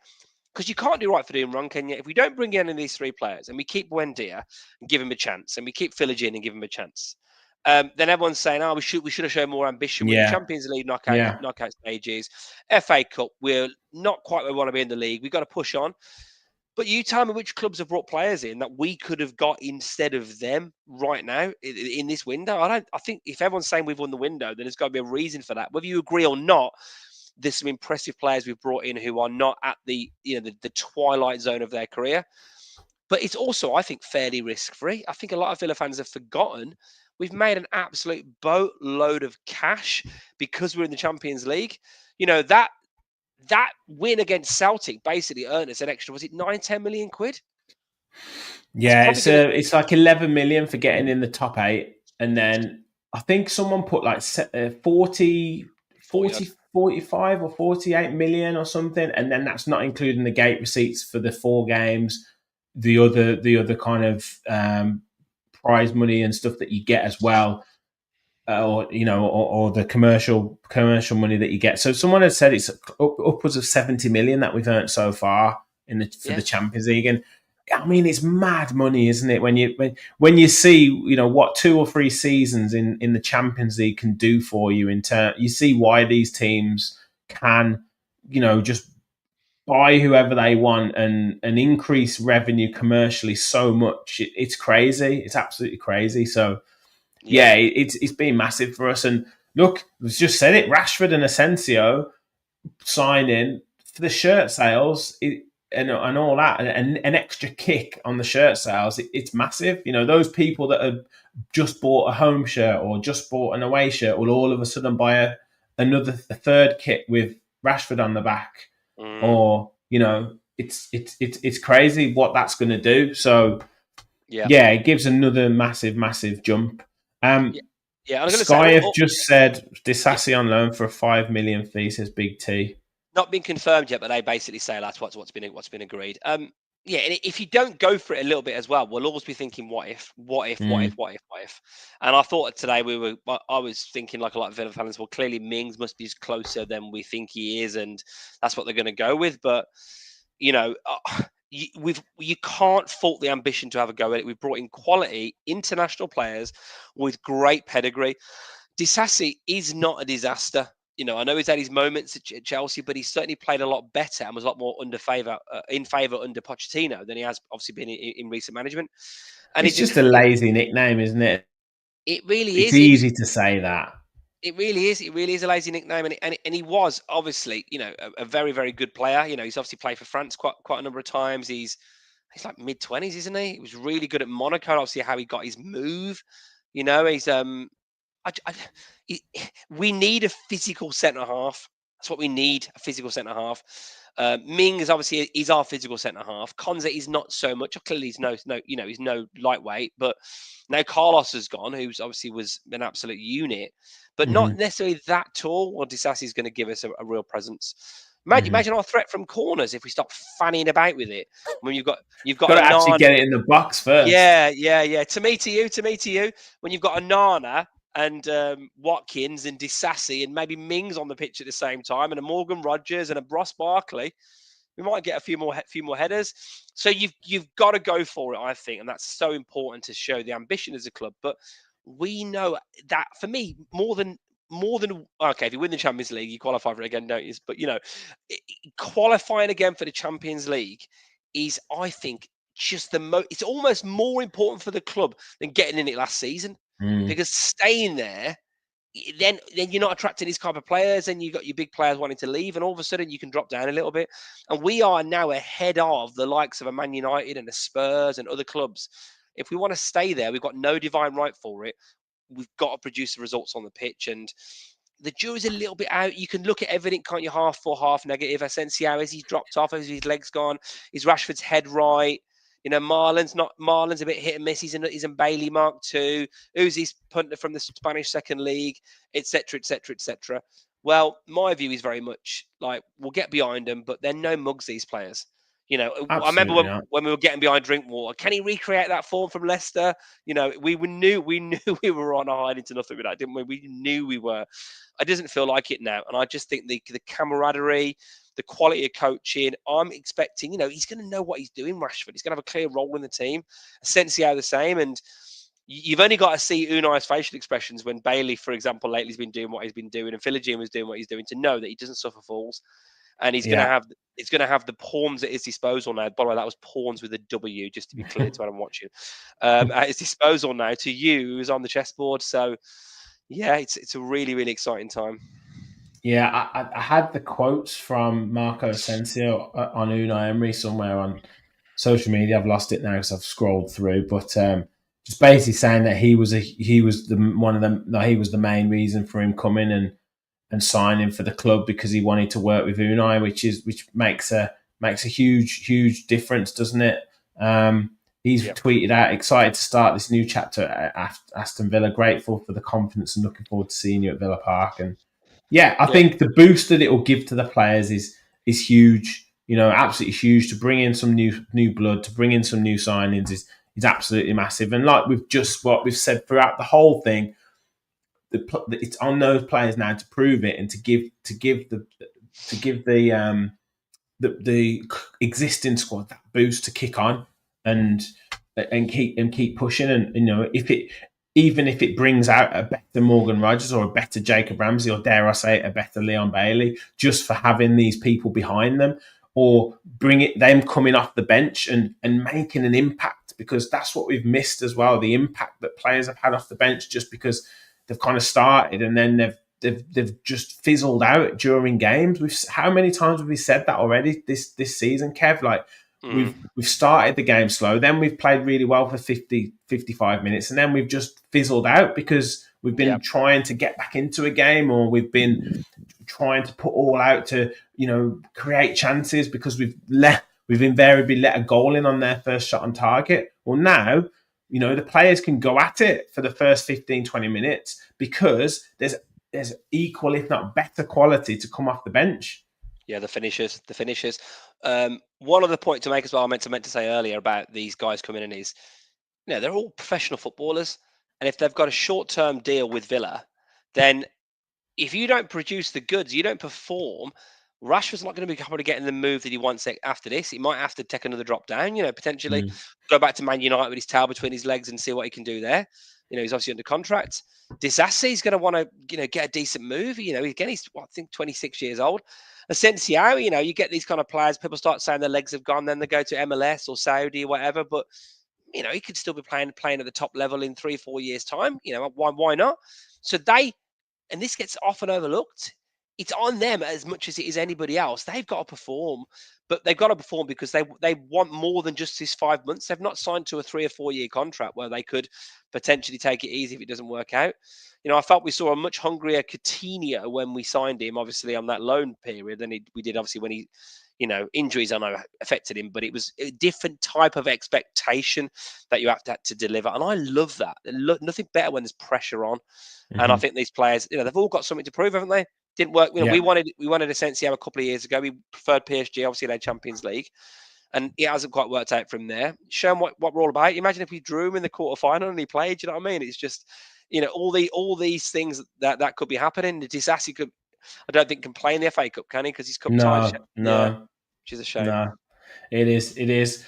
because you can't do right for doing wrong, can you? If we don't bring in any of these three players and we keep Buendia and give him a chance, and we keep Philogene and give him a chance, then everyone's saying, we should have shown more ambition with the Champions League knockout stages. FA Cup, we're not quite where we want to be in the league. We've got to push on. But you tell me which clubs have brought players in that we could have got instead of them right now in this window. I think if everyone's saying we've won the window, then there's got to be a reason for that. Whether you agree or not, there's some impressive players we've brought in who are not at the twilight zone of their career. But it's also, I think, fairly risk-free. I think a lot of Villa fans have forgotten we've made an absolute boatload of cash because we're in the Champions League. That win against Celtic basically earned us an extra, was it 9-10 million quid? Yeah, it's like 11 million for getting in the top 8. And then I think someone put like 40, 45 or 48 million or something. And then that's not including the gate receipts for the 4 games, the other kind of prize money and stuff that you get as well. Or the commercial money that you get. So someone had said it's upwards of 70 million that we've earned so far for the Champions League, and I mean it's mad money, isn't it? When you see what 2 or 3 seasons in the Champions League can do for you you see why these teams can just buy whoever they want and increase revenue commercially so much. It's crazy. It's absolutely crazy. So. Yeah, it's been massive for us. And look, we've just said it, Rashford and Asensio signing for the shirt sales and all that, and an extra kick on the shirt sales, it's massive. Those people that have just bought a home shirt or just bought an away shirt will all of a sudden buy a third kit with Rashford on the back. Or, it's crazy what that's going to do. So, yeah, it gives another massive jump. Sky have just said Disasi on loan for a 5 million fee, says Big T. Not been confirmed yet, but they basically say that's what's been agreed. And if you don't go for it a little bit as well, we'll always be thinking, what if? And I thought today I was thinking like a lot of Villa fans, well, clearly Mings must be closer than we think he is, and that's what they're going to go with. But you can't fault the ambition to have a go at it. We've brought in quality international players with great pedigree. Disasi is not a disaster. I know he's had his moments at Chelsea, but he's certainly played a lot better and was a lot more in favour under Pochettino than he has obviously been in recent management. And it's just a lazy nickname, isn't it? It really is. It's easy to say that. It really is. It really is a lazy nickname, and he was obviously, a very, very good player. He's obviously played for France quite a number of times. He's like mid-20s, isn't he? He was really good at Monaco. Obviously, how he got his move. He's we need a physical centre half. That's what we need, a physical centre half. Mings obviously is our physical centre half. Konze is not so much. Clearly, he's no lightweight. But now Carlos has gone, who's obviously was an absolute unit, but not necessarily that tall. Well, Disasi is going to give us a real presence. Imagine our threat from corners if we stop fanning about with it. When you've got to actually get it in the box first. Yeah. To me, to you. When you've got Onana and Watkins and Disasi and maybe Mings on the pitch at the same time, and a Morgan Rogers and a Ross Barkley, we might get a few more headers. So you've got to go for it, I think, and that's so important to show the ambition as a club. But we know that, for me, more than okay, if you win the Champions League, you qualify for it again, don't you? But qualifying again for the Champions League is, I think, just it's almost more important for the club than getting in it last season, because staying there, then you're not attracting these type of players, and you've got your big players wanting to leave, and all of a sudden you can drop down a little bit. And we are now ahead of the likes of a Man United and a Spurs and other clubs. If we want to stay there, we've got no divine right for it. We've got to produce the results on the pitch, and the jury's a little bit out. You can look at everything, can't you? Half for half negative. Asensio, has he dropped off? Has his legs gone? Is Rashford's head right? Marlon's a bit hit and miss. He's in Bailey Mark II. Who's his punter from the Spanish second league, etc., etc., etc. Well, my view is very much like, we'll get behind them, but they're no mugs, these players. Absolutely, I remember when we were getting behind Drinkwater. Can he recreate that form from Leicester? We knew we were on a hide into nothing with that, didn't we? We knew we were. It doesn't feel like it now, and I just think the camaraderie, the quality of coaching, I'm expecting. He's going to know what he's doing. Rashford, he's going to have a clear role in the team. Asensio the same, and you've only got to see Unai's facial expressions when Bailey, for example, lately has been doing what he's been doing, and Philogene was doing what he's doing, to know that he doesn't suffer fools. and he's going to have the pawns at his disposal now. By the way, that was pawns with a W, just to be clear to anyone watching. At his disposal now to use on the chessboard. So, yeah, it's a really, really exciting time. Yeah, I had the quotes from Marco Asensio on Unai Emery somewhere on social media. I've lost it now because I've scrolled through, but just basically saying that he was the main reason for him coming and signing for the club, because he wanted to work with Unai, which makes a huge difference, doesn't it? He's tweeted out, excited to start this new chapter at Aston Villa, grateful for the confidence and looking forward to seeing you at Villa Park. And I think the boost that it will give to the players is huge. Absolutely huge. To bring in some new blood, to bring in some new signings is absolutely massive. And like what we've said throughout the whole thing, it's on those players now to prove it and to give the existing squad that boost to kick on and keep pushing. And even if it brings out a better Morgan Rogers or a better Jacob Ramsey, or dare I say a better Leon Bailey, just for having these people behind them, or them coming off the bench and making an impact, because that's what we've missed as well, the impact that players have had off the bench just because they've kind of started and then they've just fizzled out during games. How many times have we said that already this season, Kev? Like, we've started the game slow, then we've played really well for 55 minutes, and then we've just fizzled out because we've been trying to get back into a game, or we've been trying to put all out to create chances, because we've invariably let a goal in on their first shot on target. Well, now the players can go at it for the first 15-20 minutes because there's equal, if not better, quality to come off the bench. Yeah, the finishers. One other point to make as well, I meant to say earlier about these guys coming in is, they're all professional footballers, and if they've got a short-term deal with Villa, then if you don't produce the goods, you don't perform, Rashford's not going to be able to get in the move that he wants after this. He might have to take another drop down, potentially go back to Man United with his tail between his legs and see what he can do there. He's obviously under contract. Disasse's going to want to, get a decent move. Again, he's, I think, 26 years old. Asensio, you get these kind of players, people start saying their legs have gone, then they go to MLS or Saudi or whatever, but, he could still be playing at the top level in 3-4 years' time. Why not? So and this gets often overlooked, it's on them as much as it is anybody else. They've got to perform, but they've got to perform because they want more than just this 5 months. They've not signed to a 3 or 4 year contract where they could potentially take it easy if it doesn't work out. I felt we saw a much hungrier Coutinho when we signed him, obviously on that loan period, than we did obviously when he, injuries I know affected him, but it was a different type of expectation that you have to deliver. And I love that. Nothing better when there's pressure on. And I think these players, they've all got something to prove, haven't they? Didn't work. We wanted Asensio a couple of years ago. We preferred PSG, obviously they Champions League, and it hasn't quite worked out from there. Show him what we're all about. Imagine if we drew him in the quarterfinal and he played. You know what I mean? It's just, all these things that could be happening. The Disassi could, I don't think, can play in the FA Cup, can he? Because he's cup tied. No, which is a shame. No, it is.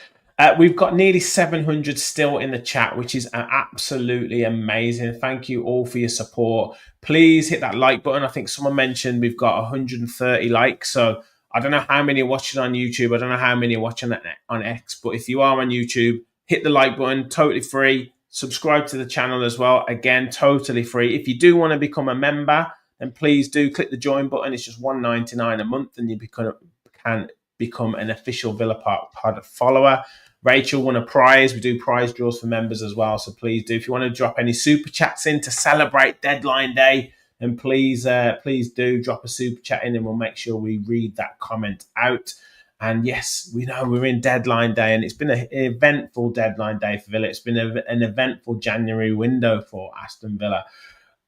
We've got nearly 700 still in the chat, which is absolutely amazing. Thank you all for your support. Please hit that like button. I think someone mentioned we've got 130 likes. So I don't know how many are watching on YouTube. I don't know how many are watching on X. But if you are on YouTube, hit the like button. Totally free. Subscribe to the channel as well. Again, totally free. If you do want to become a member, then please do click the join button. It's just $1.99 a month, and you can become an official Villa Park Pod follower. Rachel won a prize. We do prize draws for members as well. So please do. If you want to drop any super chats in to celebrate deadline day, then please do drop a super chat in, and we'll make sure we read that comment out. And yes, we know we're in deadline day, and it's been an eventful deadline day for Villa. It's been an eventful January window for Aston Villa.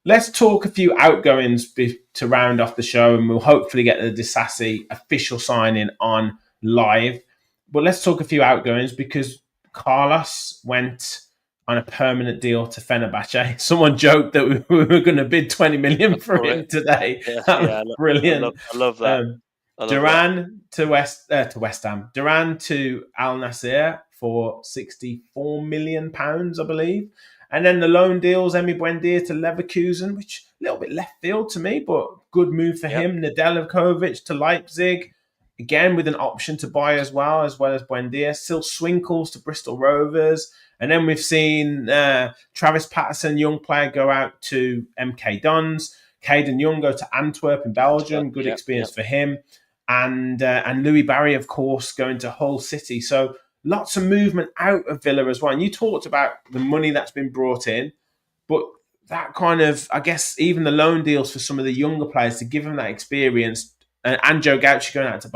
Let's talk a few outgoings to round off the show, and we'll hopefully get the Disassi official signing on live. But let's talk a few outgoings, because Carlos went on a permanent deal to Fenerbahce. Someone joked that we were going to bid 20 million for him today. Yeah, brilliant. I love that. Duran to West Ham. Duran to Al Nassr for £64 million, I believe. And then the loan deals, Emi Buendia to Leverkusen, which a little bit left field to me, but good move for him. Nedeljkovic to Leipzig. again with an option to buy as well as Buendia. Still Swinkles to Bristol Rovers. And then we've seen Travis Patterson, young player, go out to MK Dons. Caden Young go to Antwerp in Belgium. Good experience for him. And Louis Barry, of course, going to Hull City. So lots of movement out of Villa as well. And you talked about the money that's been brought in, but that kind of, I guess, even the loan deals for some of the younger players to give them that experience. And Joe Gauci going out to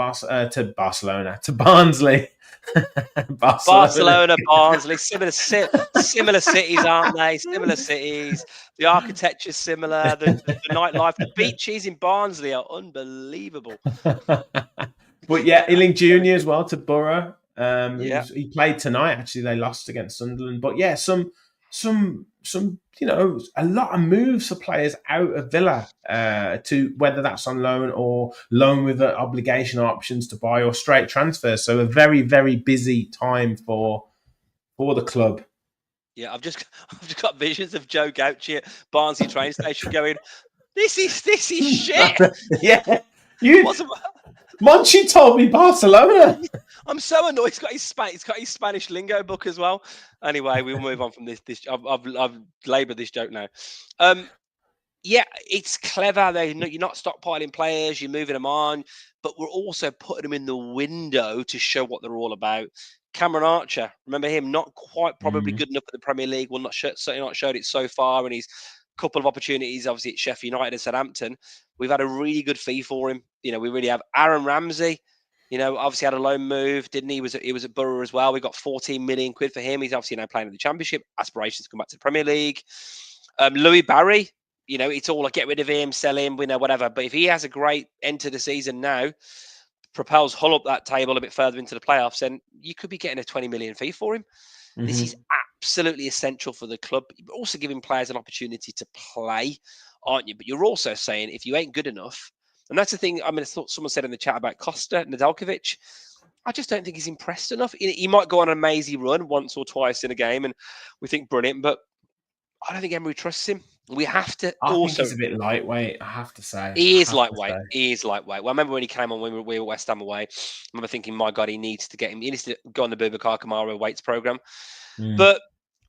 Barnsley. Barcelona, Barnsley, similar cities, aren't they? Similar cities. The architecture's similar. The nightlife, the beaches in Barnsley are unbelievable. But yeah, Ealing Junior as well to Borough. He played tonight. Actually, they lost against Sunderland. But yeah, some a lot of moves for players out of Villa to whether that's on loan or loan with the obligation or options to buy or straight transfers. So a very, very busy time for the club. Yeah, I've just got visions of Joe Gauci at Barnsley train station going, This is shit. Yeah. Monchi told me Barcelona. I'm so annoyed. He's got his Spanish lingo book as well. Anyway, we'll move on from this. I've laboured this joke now. Yeah, it's clever. You're not stockpiling players. You're moving them on, but we're also putting them in the window to show what they're all about. Cameron Archer, remember him? Not quite probably good enough at the Premier League. Well, certainly not showed it so far. And he's couple of opportunities, obviously at Sheffield United and Southampton. We've had a really good fee for him. We really have. Aaron Ramsey, obviously had a loan move, didn't he? He was at Borough as well. We got 14 million quid for him. He's obviously now playing in the Championship. Aspirations to come back to the Premier League. Louis Barry, it's all like get rid of him, sell him, whatever. But if he has a great end to the season now, propels Hull up that table a bit further into the playoffs, then you could be getting a 20 million fee for him. Mm-hmm. This is absolutely essential for the club. You're also giving players an opportunity to play, aren't you? But you're also saying if you ain't good enough, and that's the thing. I thought someone said in the chat about Costa Nedeljkovic. I just don't think he's impressed enough. He might go on an amazing run once or twice in a game, and we think brilliant, but I don't think Emery trusts him. We have to I think he's a bit lightweight, I have to say. He is lightweight. Well, I remember when he came on when we were West Ham away, I remember thinking, my God, he needs to go on the Boubacar Kamara weights program. But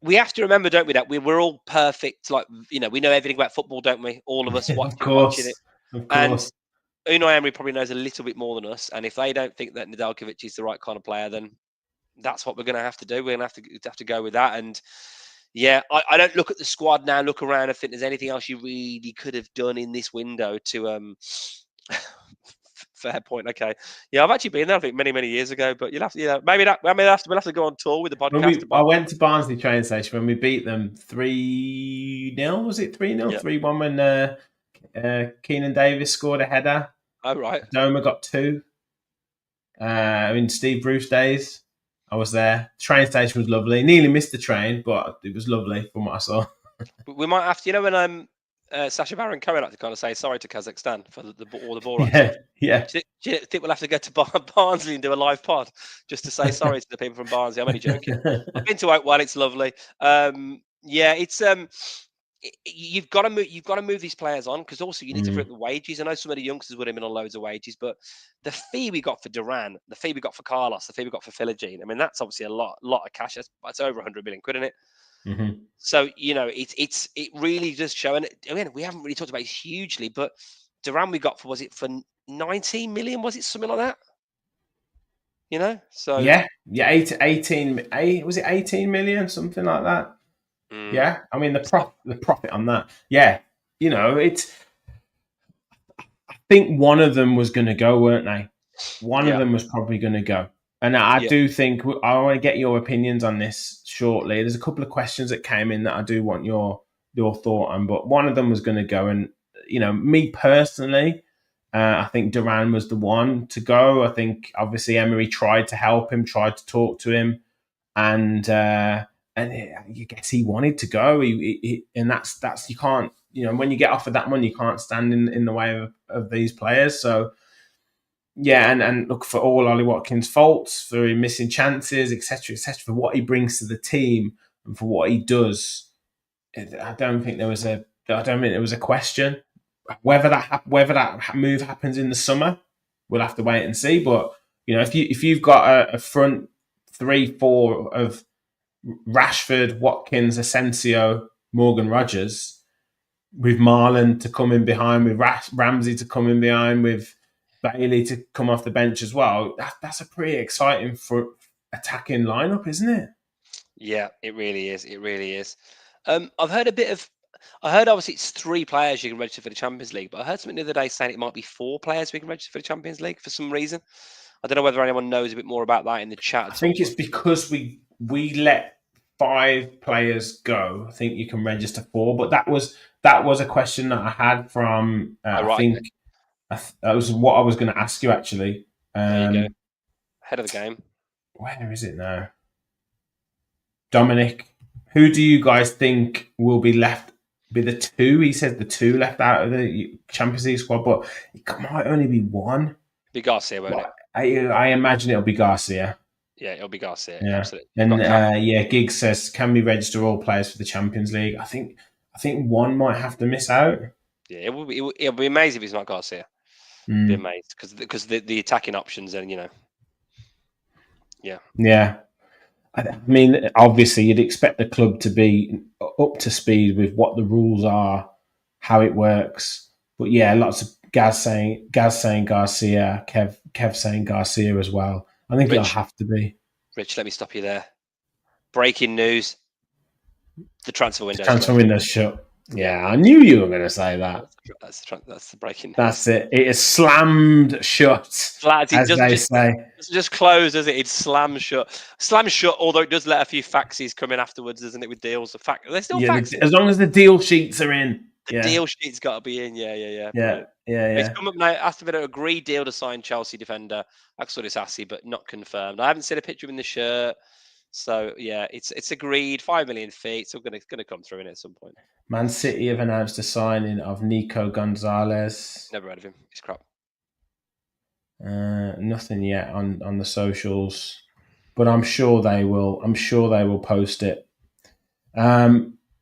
we have to remember, don't we, that we're all perfect. Like, we know everything about football, don't we? All of us watching it. Of course. And Unai Emery probably knows a little bit more than us. And if they don't think that Nedeljkovic is the right kind of player, then that's what we're going to have to do. We're going to have to go with that. And yeah, I don't look at the squad now, look around and think there's anything else you really could have done in this window to fair point. Okay. Yeah, I've actually been there, I think, many, many years ago, but you'll have to, we'll have to go on tour with the podcast. I went to Barnsley train station when we beat them 3-0. Was it 3-0? Yeah. 3-1 when Keenan Davis scored a header. Oh, right. Doma got 2. In Steve Bruce days. I was there. The train station was lovely. Nearly missed the train, but it was lovely from what I saw. We might have to, when Sacha Baron Cohen had to kind of say sorry to Kazakhstan for the ball right. Yeah. Do you think we'll have to go to Barnsley and do a live pod just to say sorry to the people from Barnsley? I'm only joking. I've been to Oakwell. It's lovely. It's you've got to move these players on, because also you need to free up the wages. I know some of the youngsters would have been on loads of wages, but the fee we got for Duran, the fee we got for Carlos, the fee we got for Philogene, that's obviously a lot of cash. That's over 100 million quid, isn't it? Mm-hmm. So it really does show. And we haven't really talked about it hugely, but Duran we got for 19 million? Was it something like that? So 18. Was it 18 million, something like that? Yeah, the profit on that. Yeah, it's. I think one of them was going to go, weren't they? One of them was probably going to go, and I do think I want to get your opinions on this shortly. There's a couple of questions that came in that I do want your thought on, but one of them was going to go, and me personally, I think Duran was the one to go. I think obviously Emery tried to help him, tried to talk to him, and you guess he wanted to go. And that's you can't, when you get offered that money, you can't stand in the way of these players. So yeah, and look, for all Ollie Watkins' faults, for him missing chances, etc., for what he brings to the team and for what he does, I don't think there was a question whether that move happens in the summer. we'll have to wait and see. But if you've got a front 3-4 of Rashford, Watkins, Asensio, Morgan Rogers, with Marlon to come in behind, with Ramsey to come in behind, with Bailey to come off the bench as well, that's a pretty exciting attacking lineup, isn't it? Yeah, it really is. It really is. I've heard a bit of. I heard obviously it's 3 players you can register for the Champions League, but I heard something the other day saying it might be 4 players we can register for the Champions League for some reason. I don't know whether anyone knows a bit more about that in the chat I at all. think it's because we let 5 players go. I think you can register 4, but that was a question that I had from. I think that was what I was going to ask you actually. There you go. Head of the game. Where is it now? Dominic, who do you guys think will be left? Be the 2? He said the 2 left out of the Champions League squad, but it might only be 1. Be Garcia, won't it? I imagine it'll be Garcia. Yeah, it'll be Garcia. Yeah. Absolutely. And Giggs says, can we register all players for the Champions League? I think 1 might have to miss out. Yeah, it'll be amazing if it's not Garcia. Be amazed because the attacking options and Yeah. I mean, obviously, you'd expect the club to be up to speed with what the rules are, how it works. But yeah, lots of Gaz saying Garcia, Kev saying Garcia as well. I think it'll have to be. Rich, let me stop you there. Breaking news: the transfer window. Window's shut. Yeah, I knew you were going to say that. That's the breaking news. That's it. It is slammed shut, Lads, as they say. It's just closed, does it? It's slammed shut. Slammed shut, although it does let a few faxes come in afterwards, doesn't it, with deals? They're still faxes. As long as the deal sheets are in. The deal sheet's got to be in, yeah. It's come up now. Aston Villa agreed deal to sign Chelsea defender Axel Disasi, but not confirmed. I haven't seen a picture in the shirt. So yeah, it's agreed. 5 million fee. It's all going to come through in at some point. Man City have announced a signing of Nico Gonzalez. Never heard of him. He's crap. Nothing yet on the socials, but I'm sure they will. I'm sure they will post it.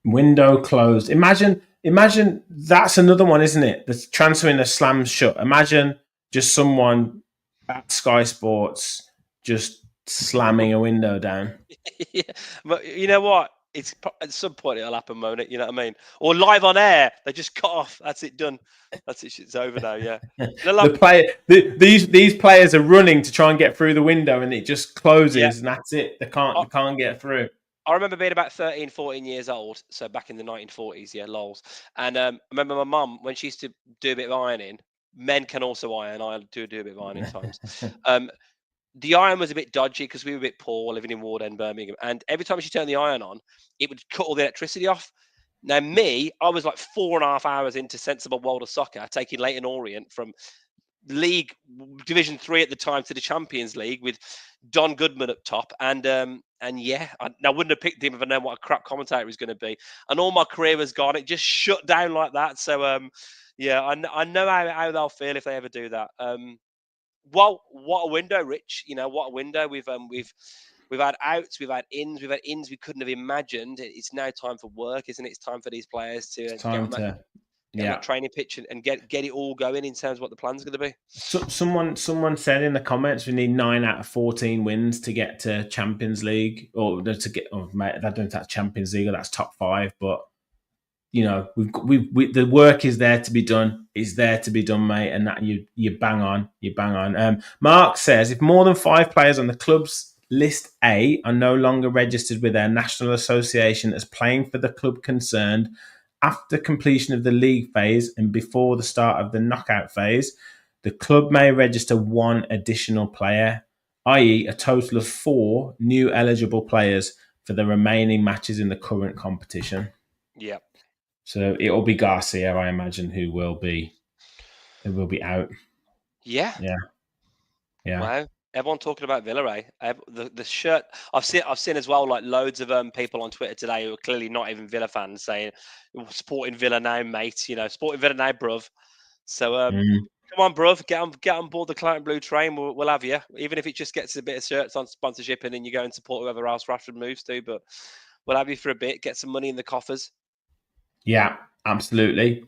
Window closed. Imagine that's another one, isn't it? The transfer window slams shut. Imagine just someone at Sky Sports just slamming a window down. Yeah, but you know what? It's at some point it'll happen, won't it? You know what I mean? Or live on air, they just cut off. That's it, done. That's it. It's over now. Yeah. These players are running to try and get through the window, and it just closes, and that's it. They can't get through. I remember being about 13, 14 years old, so back in the 1940s, lols. And I remember my mum, when she used to do a bit of ironing, men can also iron. I do a bit of ironing times. The iron was a bit dodgy because we were a bit poor living in Ward End, Birmingham. And every time she turned the iron on, it would cut all the electricity off. Now, I was like 4.5 hours into sensible world of soccer, taking Leyton Orient from League Division 3 at the time to the Champions League with Don Goodman up top. And yeah, I wouldn't have picked him if I known what a crap commentator he was going to be. And all my career was gone. It just shut down like that. So, yeah, I know how they'll feel if they ever do that. Well, what a window, Rich. What a window. We've had outs, we've had ins we couldn't have imagined. It's now time for work, isn't it? It's time for these players to get on that training pitch and get it all going in terms of what the plan's going to be. So, someone said in the comments we need 9 out of 14 wins to get to Champions League, or to get. Oh, mate, I don't know if that's Champions League or that's top 5, but the work is there to be done. It's there to be done, mate, and that you bang on. Mark says if more than 5 players on the club's list A are no longer registered with their national association as playing for the club concerned after completion of the league phase and before the start of the knockout phase, the club may register 1 additional player, i.e. a total of 4 new eligible players for the remaining matches in the current competition. Yeah. So it'll be Garcia, I imagine, who will be out. Yeah. Wow. Everyone talking about Villa, eh? The shirt I've seen as well, like loads of people on Twitter today who are clearly not even Villa fans saying supporting Villa now, mate. Supporting Villa now, bruv. So come on, bruv, get on board the Claret and Blue train. We'll have you, even if it just gets a bit of shirts on sponsorship, and then you go and support whoever else Rashford moves to. But we'll have you for a bit, get some money in the coffers. Yeah, absolutely.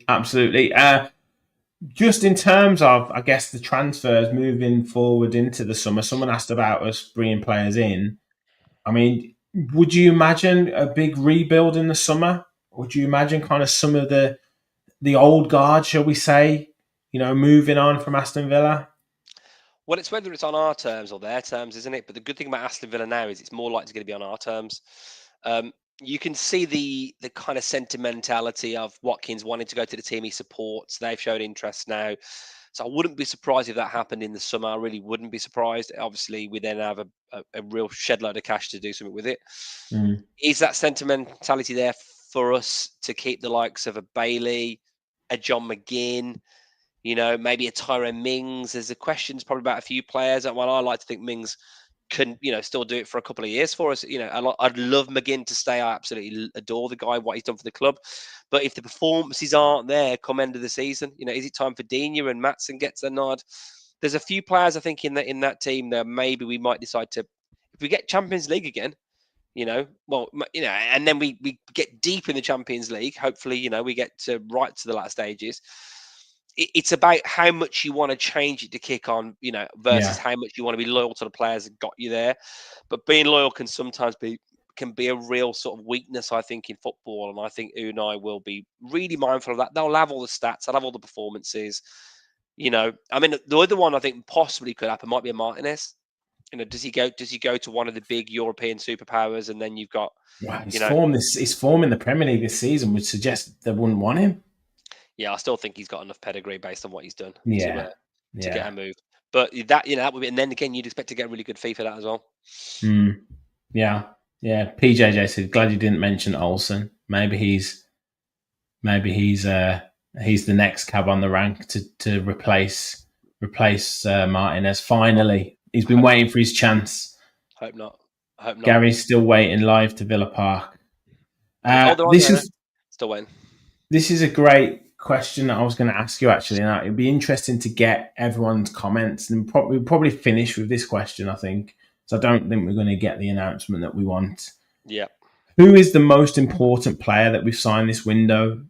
just in terms of, I guess, the transfers moving forward into the summer, someone asked about us bringing players in. I mean, would you imagine a big rebuild in the summer? Would you imagine kind of some of the old guard, shall we say, moving on from Aston Villa? Well, it's whether it's on our terms or their terms, isn't it? But the good thing about Aston Villa now is it's more likely going to be on our terms. You can see the kind of sentimentality of Watkins wanting to go to the team he supports. They've showed interest now. So I wouldn't be surprised if that happened in the summer. I really wouldn't be surprised. Obviously, we then have a real shed load of cash to do something with it. Is that sentimentality there for us to keep the likes of a Bailey, a John McGinn, maybe a Tyrone Mings? There's a questions probably about a few players. Well, I like to think Mings can, still do it for a couple of years for us. I'd love McGinn to stay. I absolutely adore the guy, what he's done for the club. But if the performances aren't there come end of the season, is it time for Digne and Maatsen gets a nod? There's a few players I think in that team that maybe we might decide to, if we get Champions League again, and then we get deep in the Champions League. Hopefully, we get right to the last stages. It's about how much you want to change it to kick on, versus how much you want to be loyal to the players that got you there. But being loyal can sometimes be a real sort of weakness, I think, in football. And I think Unai will be really mindful of that. They'll have all the stats, they'll have all the performances. I mean, the other one I think possibly could happen might be a Martinez. Does he go to one of the big European superpowers, and then you've got his form in the Premier League this season would suggest they wouldn't want him. Yeah, I still think he's got enough pedigree based on what he's done to get a move. But that would be, and then again, you'd expect to get a really good fee for that as well. Yeah. PJJ said, glad you didn't mention Olsen. Maybe he's the next cab on the rank to replace Martinez. Finally, he's been waiting for his chance. Hope not. Gary's still waiting live to Villa Park. Still waiting. This is a great question that I was going to ask you, actually. Now, it'd be interesting to get everyone's comments, and we'll probably finish with this question, I think. So I don't think we're going to get the announcement that we want. Yeah. Who is the most important player that we've signed this window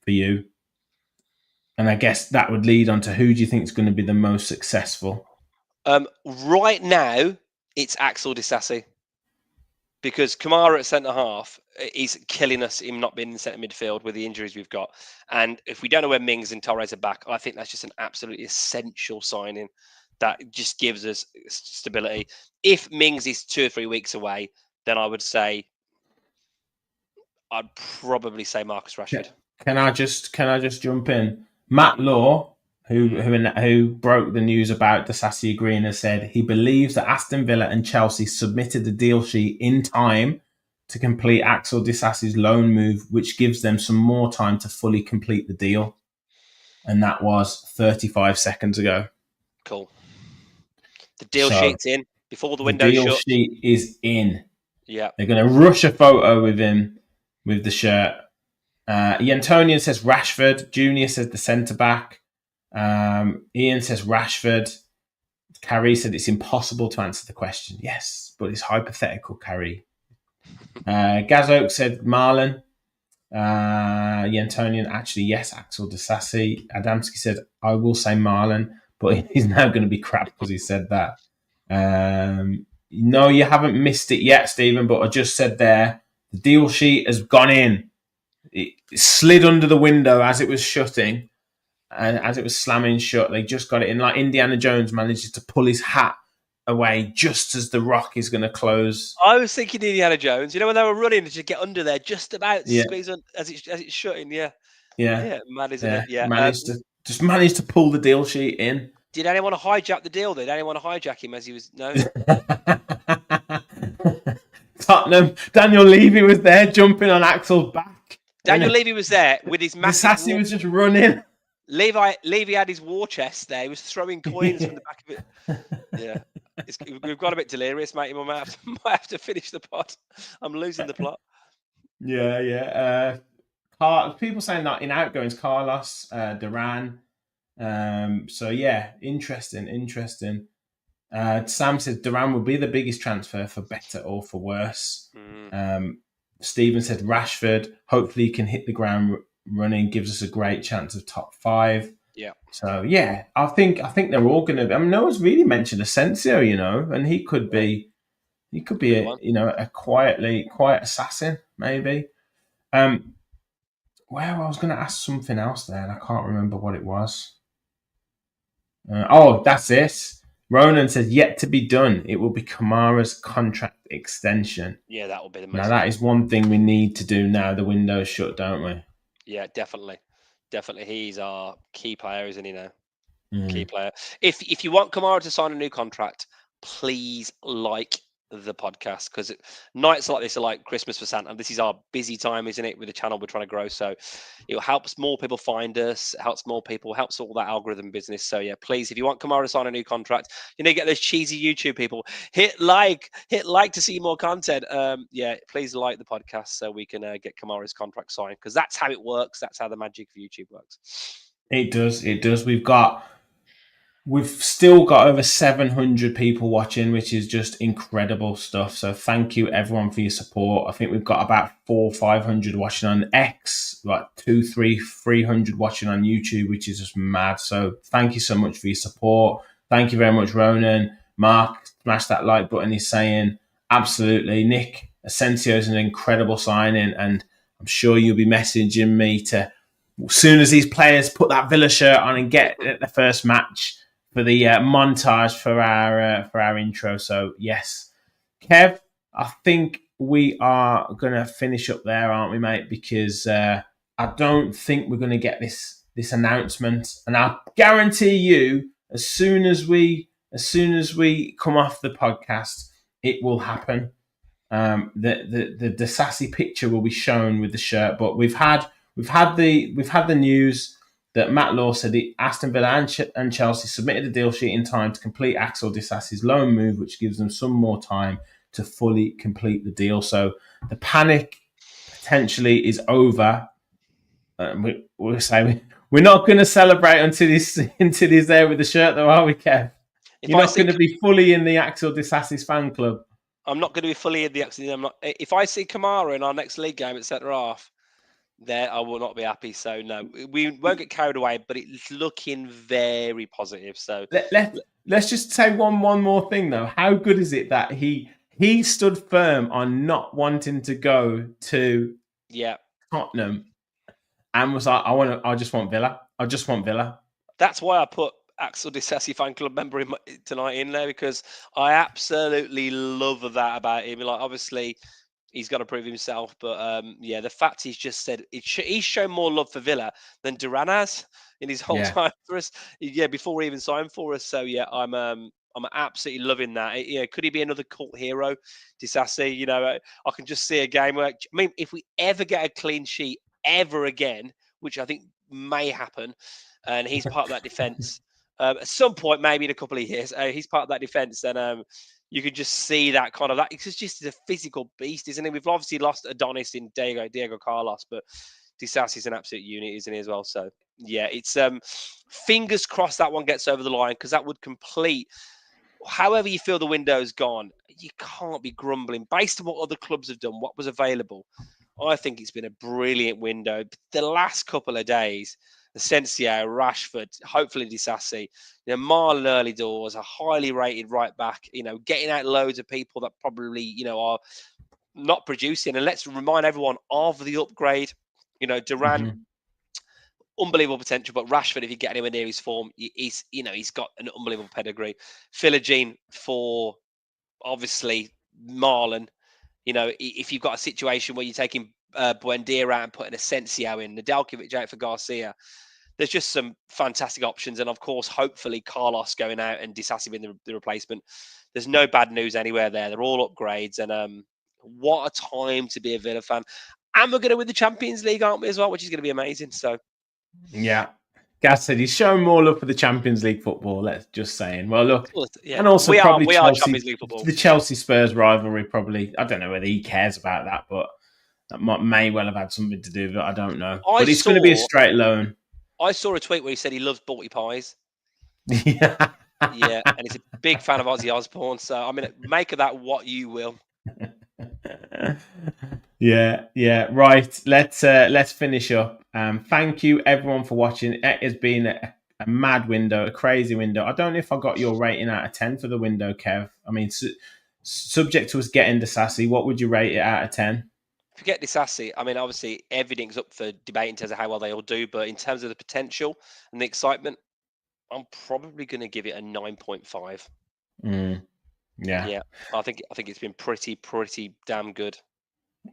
for you? And I guess that would lead on to who do you think is going to be the most successful? Right now, it's Axel Disasi. Because Kamara at centre-half is killing us, him not being in centre midfield with the injuries we've got. And if we don't know where Mings and Torres are back, I think that's just an absolutely essential signing that just gives us stability. If Mings is 2 or 3 weeks away, then I'd probably say Marcus Rashford. Can I just jump in? Matt Law, who broke the news about Disasi agreeing, has said he believes that Aston Villa and Chelsea submitted the deal sheet in time to complete Axel Disasi's loan move, which gives them some more time to fully complete the deal. And that was 35 seconds ago. Cool. The deal sheet's in before the window's shut. The deal sheet is in. Yeah. They're going to rush a photo with him with the shirt. Yantonian says Rashford. Junior says the centre-back. Ian says Rashford. Carrie said it's impossible to answer the question. Yes, but it's hypothetical, Carrie. Gaz Oak said Marlon. Yantonian, actually, yes, Axel Disasi. Adamski said, I will say Marlon, but he's now going to be crap because he said that. No, you haven't missed it yet, Stephen, but I just said there, the deal sheet has gone in. It slid under the window as it was shutting, and as it was slamming shut, they just got it in. Like Indiana Jones manages to pull his hat away just as the rock is going to close. I was thinking Indiana Jones. When they were running to get under there, just about to squeeze on as it's shutting. Yeah, mad, isn't it? Yeah, managed to pull the deal sheet in. Did anyone want to hijack the deal? Did anyone want to hijack him as he was? No. Tottenham. Daniel Levy was there jumping on Axel's back. Daniel Levy was there with his massive. Disasi was just running. Levy had his war chest there. He was throwing coins from the back of it. Yeah. We've got a bit delirious, mate. We might have to finish the pod. I'm losing the plot. Yeah. People saying that in outgoings, Carlos, Duran. So yeah, interesting. Sam says Duran will be the biggest transfer for better or for worse. Stephen said Rashford. Hopefully he can hit the ground running, gives us a great chance of top 5. Yeah. So yeah, I think they're all going to. I mean, no one's really mentioned Asensio, and he could be a quiet assassin maybe. Well, I was going to ask something else there, and I can't remember what it was. That's it. Ronan says, yet to be done. It will be Kamara's contract extension. Yeah, that will be the most. Now, that is one thing we need to do now the window's shut, don't we? Yeah, definitely. He's our key player, isn't he now? Mm. Key player. If you want Kamara to sign a new contract, please like the podcast, because nights like this are like Christmas for Santa. This is our busy time, isn't it, with the channel we're trying to grow. So it helps more people find us, helps all that algorithm business. So yeah, please, if you want Kamara to sign a new contract, get those cheesy YouTube people, hit like to see more content. Please like the podcast so we can get Kamara's contract signed, because that's how it works. That's how the magic of YouTube works. It does. We've still got over 700 people watching, which is just incredible stuff. So thank you everyone for your support. I think we've got about 400 or 500 watching on X, like 300 watching on YouTube, which is just mad. So thank you so much for your support. Thank you very much, Ronan. Mark, smash that like button. He's saying absolutely. Nick, Asensio is an incredible signing, and I'm sure you'll be messaging me to, as soon as these players put that Villa shirt on and get the first match, for the montage for our intro. So yes, Kev, I think we are gonna finish up there, aren't we, mate? Because I don't think we're gonna get this announcement, and I guarantee you, as soon as we come off the podcast, it will happen. The sassy picture will be shown with the shirt, but we've had the news that Matt Law said Aston Villa and Chelsea submitted a deal sheet in time to complete Axel Disasi's loan move, which gives them some more time to fully complete the deal. So the panic potentially is over. We're saying we're not going to celebrate until he's there with the shirt, though, are we, Kev? You're not going to be fully in the Axel Disasi's fan club. I'm not going to be fully in the Axel. I'm not. If I see Kamara in our next league game at centre half, there I will not be happy. So no, we won't get carried away, but it's looking very positive. So let's just say one more thing though. How good is it that he stood firm on not wanting to go to Tottenham and was like, I just want Villa. That's why I put Axel Disasi fan club member tonight in there, because I absolutely love that about him. Like, obviously, he's got to prove himself, but the fact he's just said he's shown more love for Villa than Duran has in his whole time for us. Yeah, before he even signed for us. So yeah, I'm absolutely loving that. Could he be another cult hero, Disasi? I can just see a game where, if we ever get a clean sheet ever again, which I think may happen, and he's part of that defense. At some point, maybe in a couple of years, he's part of that defense, then you could just see that kind of that. It's just a physical beast, isn't it? We've obviously lost Adonis in Diego Carlos, but Disasi is an absolute unit, isn't he, as well? So yeah, it's fingers crossed that one gets over the line, because that would complete. However you feel the window's gone, you can't be grumbling based on what other clubs have done, what was available. I think it's been a brilliant window. The last couple of days, Asensio, Rashford, hopefully Disasi, Marlon early doors, a highly rated right back, getting out loads of people that probably, are not producing. And let's remind everyone of the upgrade. Duran, unbelievable potential, but Rashford, if you get anywhere near his form, he's got an unbelievable pedigree. Philogene for, obviously, Marlon. If you've got a situation where you're taking Buendia out and putting Asensio in, Nedeljkovic out for Garcia, there's just some fantastic options. And of course, hopefully, Carlos going out and Disasi being the replacement. There's no bad news anywhere there. They're all upgrades. And what a time to be a Villa fan. And we're going to win the Champions League, aren't we, as well, which is going to be amazing. So, yeah. Gaz said he's showing more love for the Champions League football. Let's just saying. Well, look, and also we are Champions League football. The Chelsea Spurs rivalry, probably. I don't know whether he cares about that, but that may well have had something to do with it. I don't know. But it's going to be a straight loan. I saw a tweet where he said he loves Balti pies. Yeah, and he's a big fan of Ozzy Osbourne. So make of that what you will. Yeah. Right. Let's finish up. Thank you everyone for watching. It has been a mad window, a crazy window. I don't know if I got your rating out of 10 for the window, Kev. I mean, subject to us getting Disasi, what would you rate it out of 10? Forget Disasi. I mean, obviously, everything's up for debate in terms of how well they all do, but in terms of the potential and the excitement, I'm probably going to give it a 9.5. Yeah, I think it's been pretty damn good.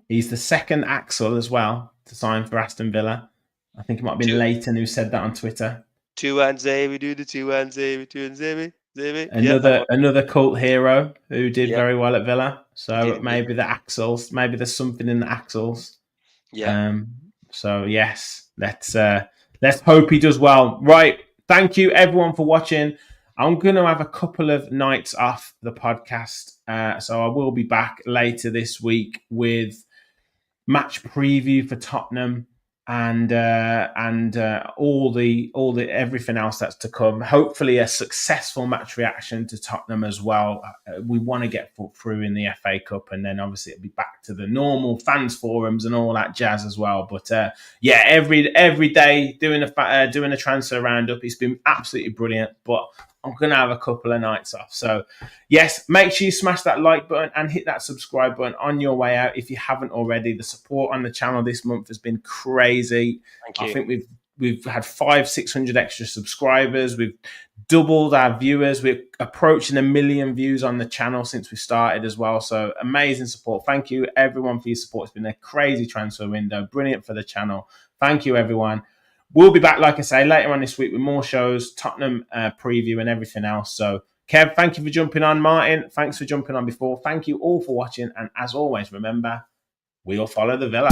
He's the second Axel as well to sign for Aston Villa. I think it might have been Leighton who said that on Twitter. 2-1 we do the 2-1 2-1 Another cult hero who did Yeah. very well at Villa. So Did. maybe the Axels, maybe there's something in the Axels. Yeah. So yes, let's hope he does well. Right. Thank you everyone for watching. I'm going to have a couple of nights off the podcast. So I will be back later this week with match preview for Tottenham and all the everything else that's to come. Hopefully a successful match reaction to Tottenham as well. We want to get through in the FA Cup, and then obviously it'll be back to the normal fans forums and all that jazz as well. But yeah, every day doing a transfer roundup. It's been absolutely brilliant, but I'm going to have a couple of nights off. So, yes, make sure you smash that like button and hit that subscribe button on your way out if you haven't already. The support on the channel this month has been crazy. Thank you. I think we've had 500-600 extra subscribers. We've doubled our viewers. We're approaching 1 million views on the channel since we started as well. So, amazing support. Thank you, everyone, for your support. It's been a crazy transfer window. Brilliant for the channel. Thank you, everyone. We'll be back, like I say, later on this week with more shows, Tottenham preview and everything else. So, Kev, thank you for jumping on. Martin, thanks for jumping on before. Thank you all for watching. And as always, remember, we'll follow the Villa.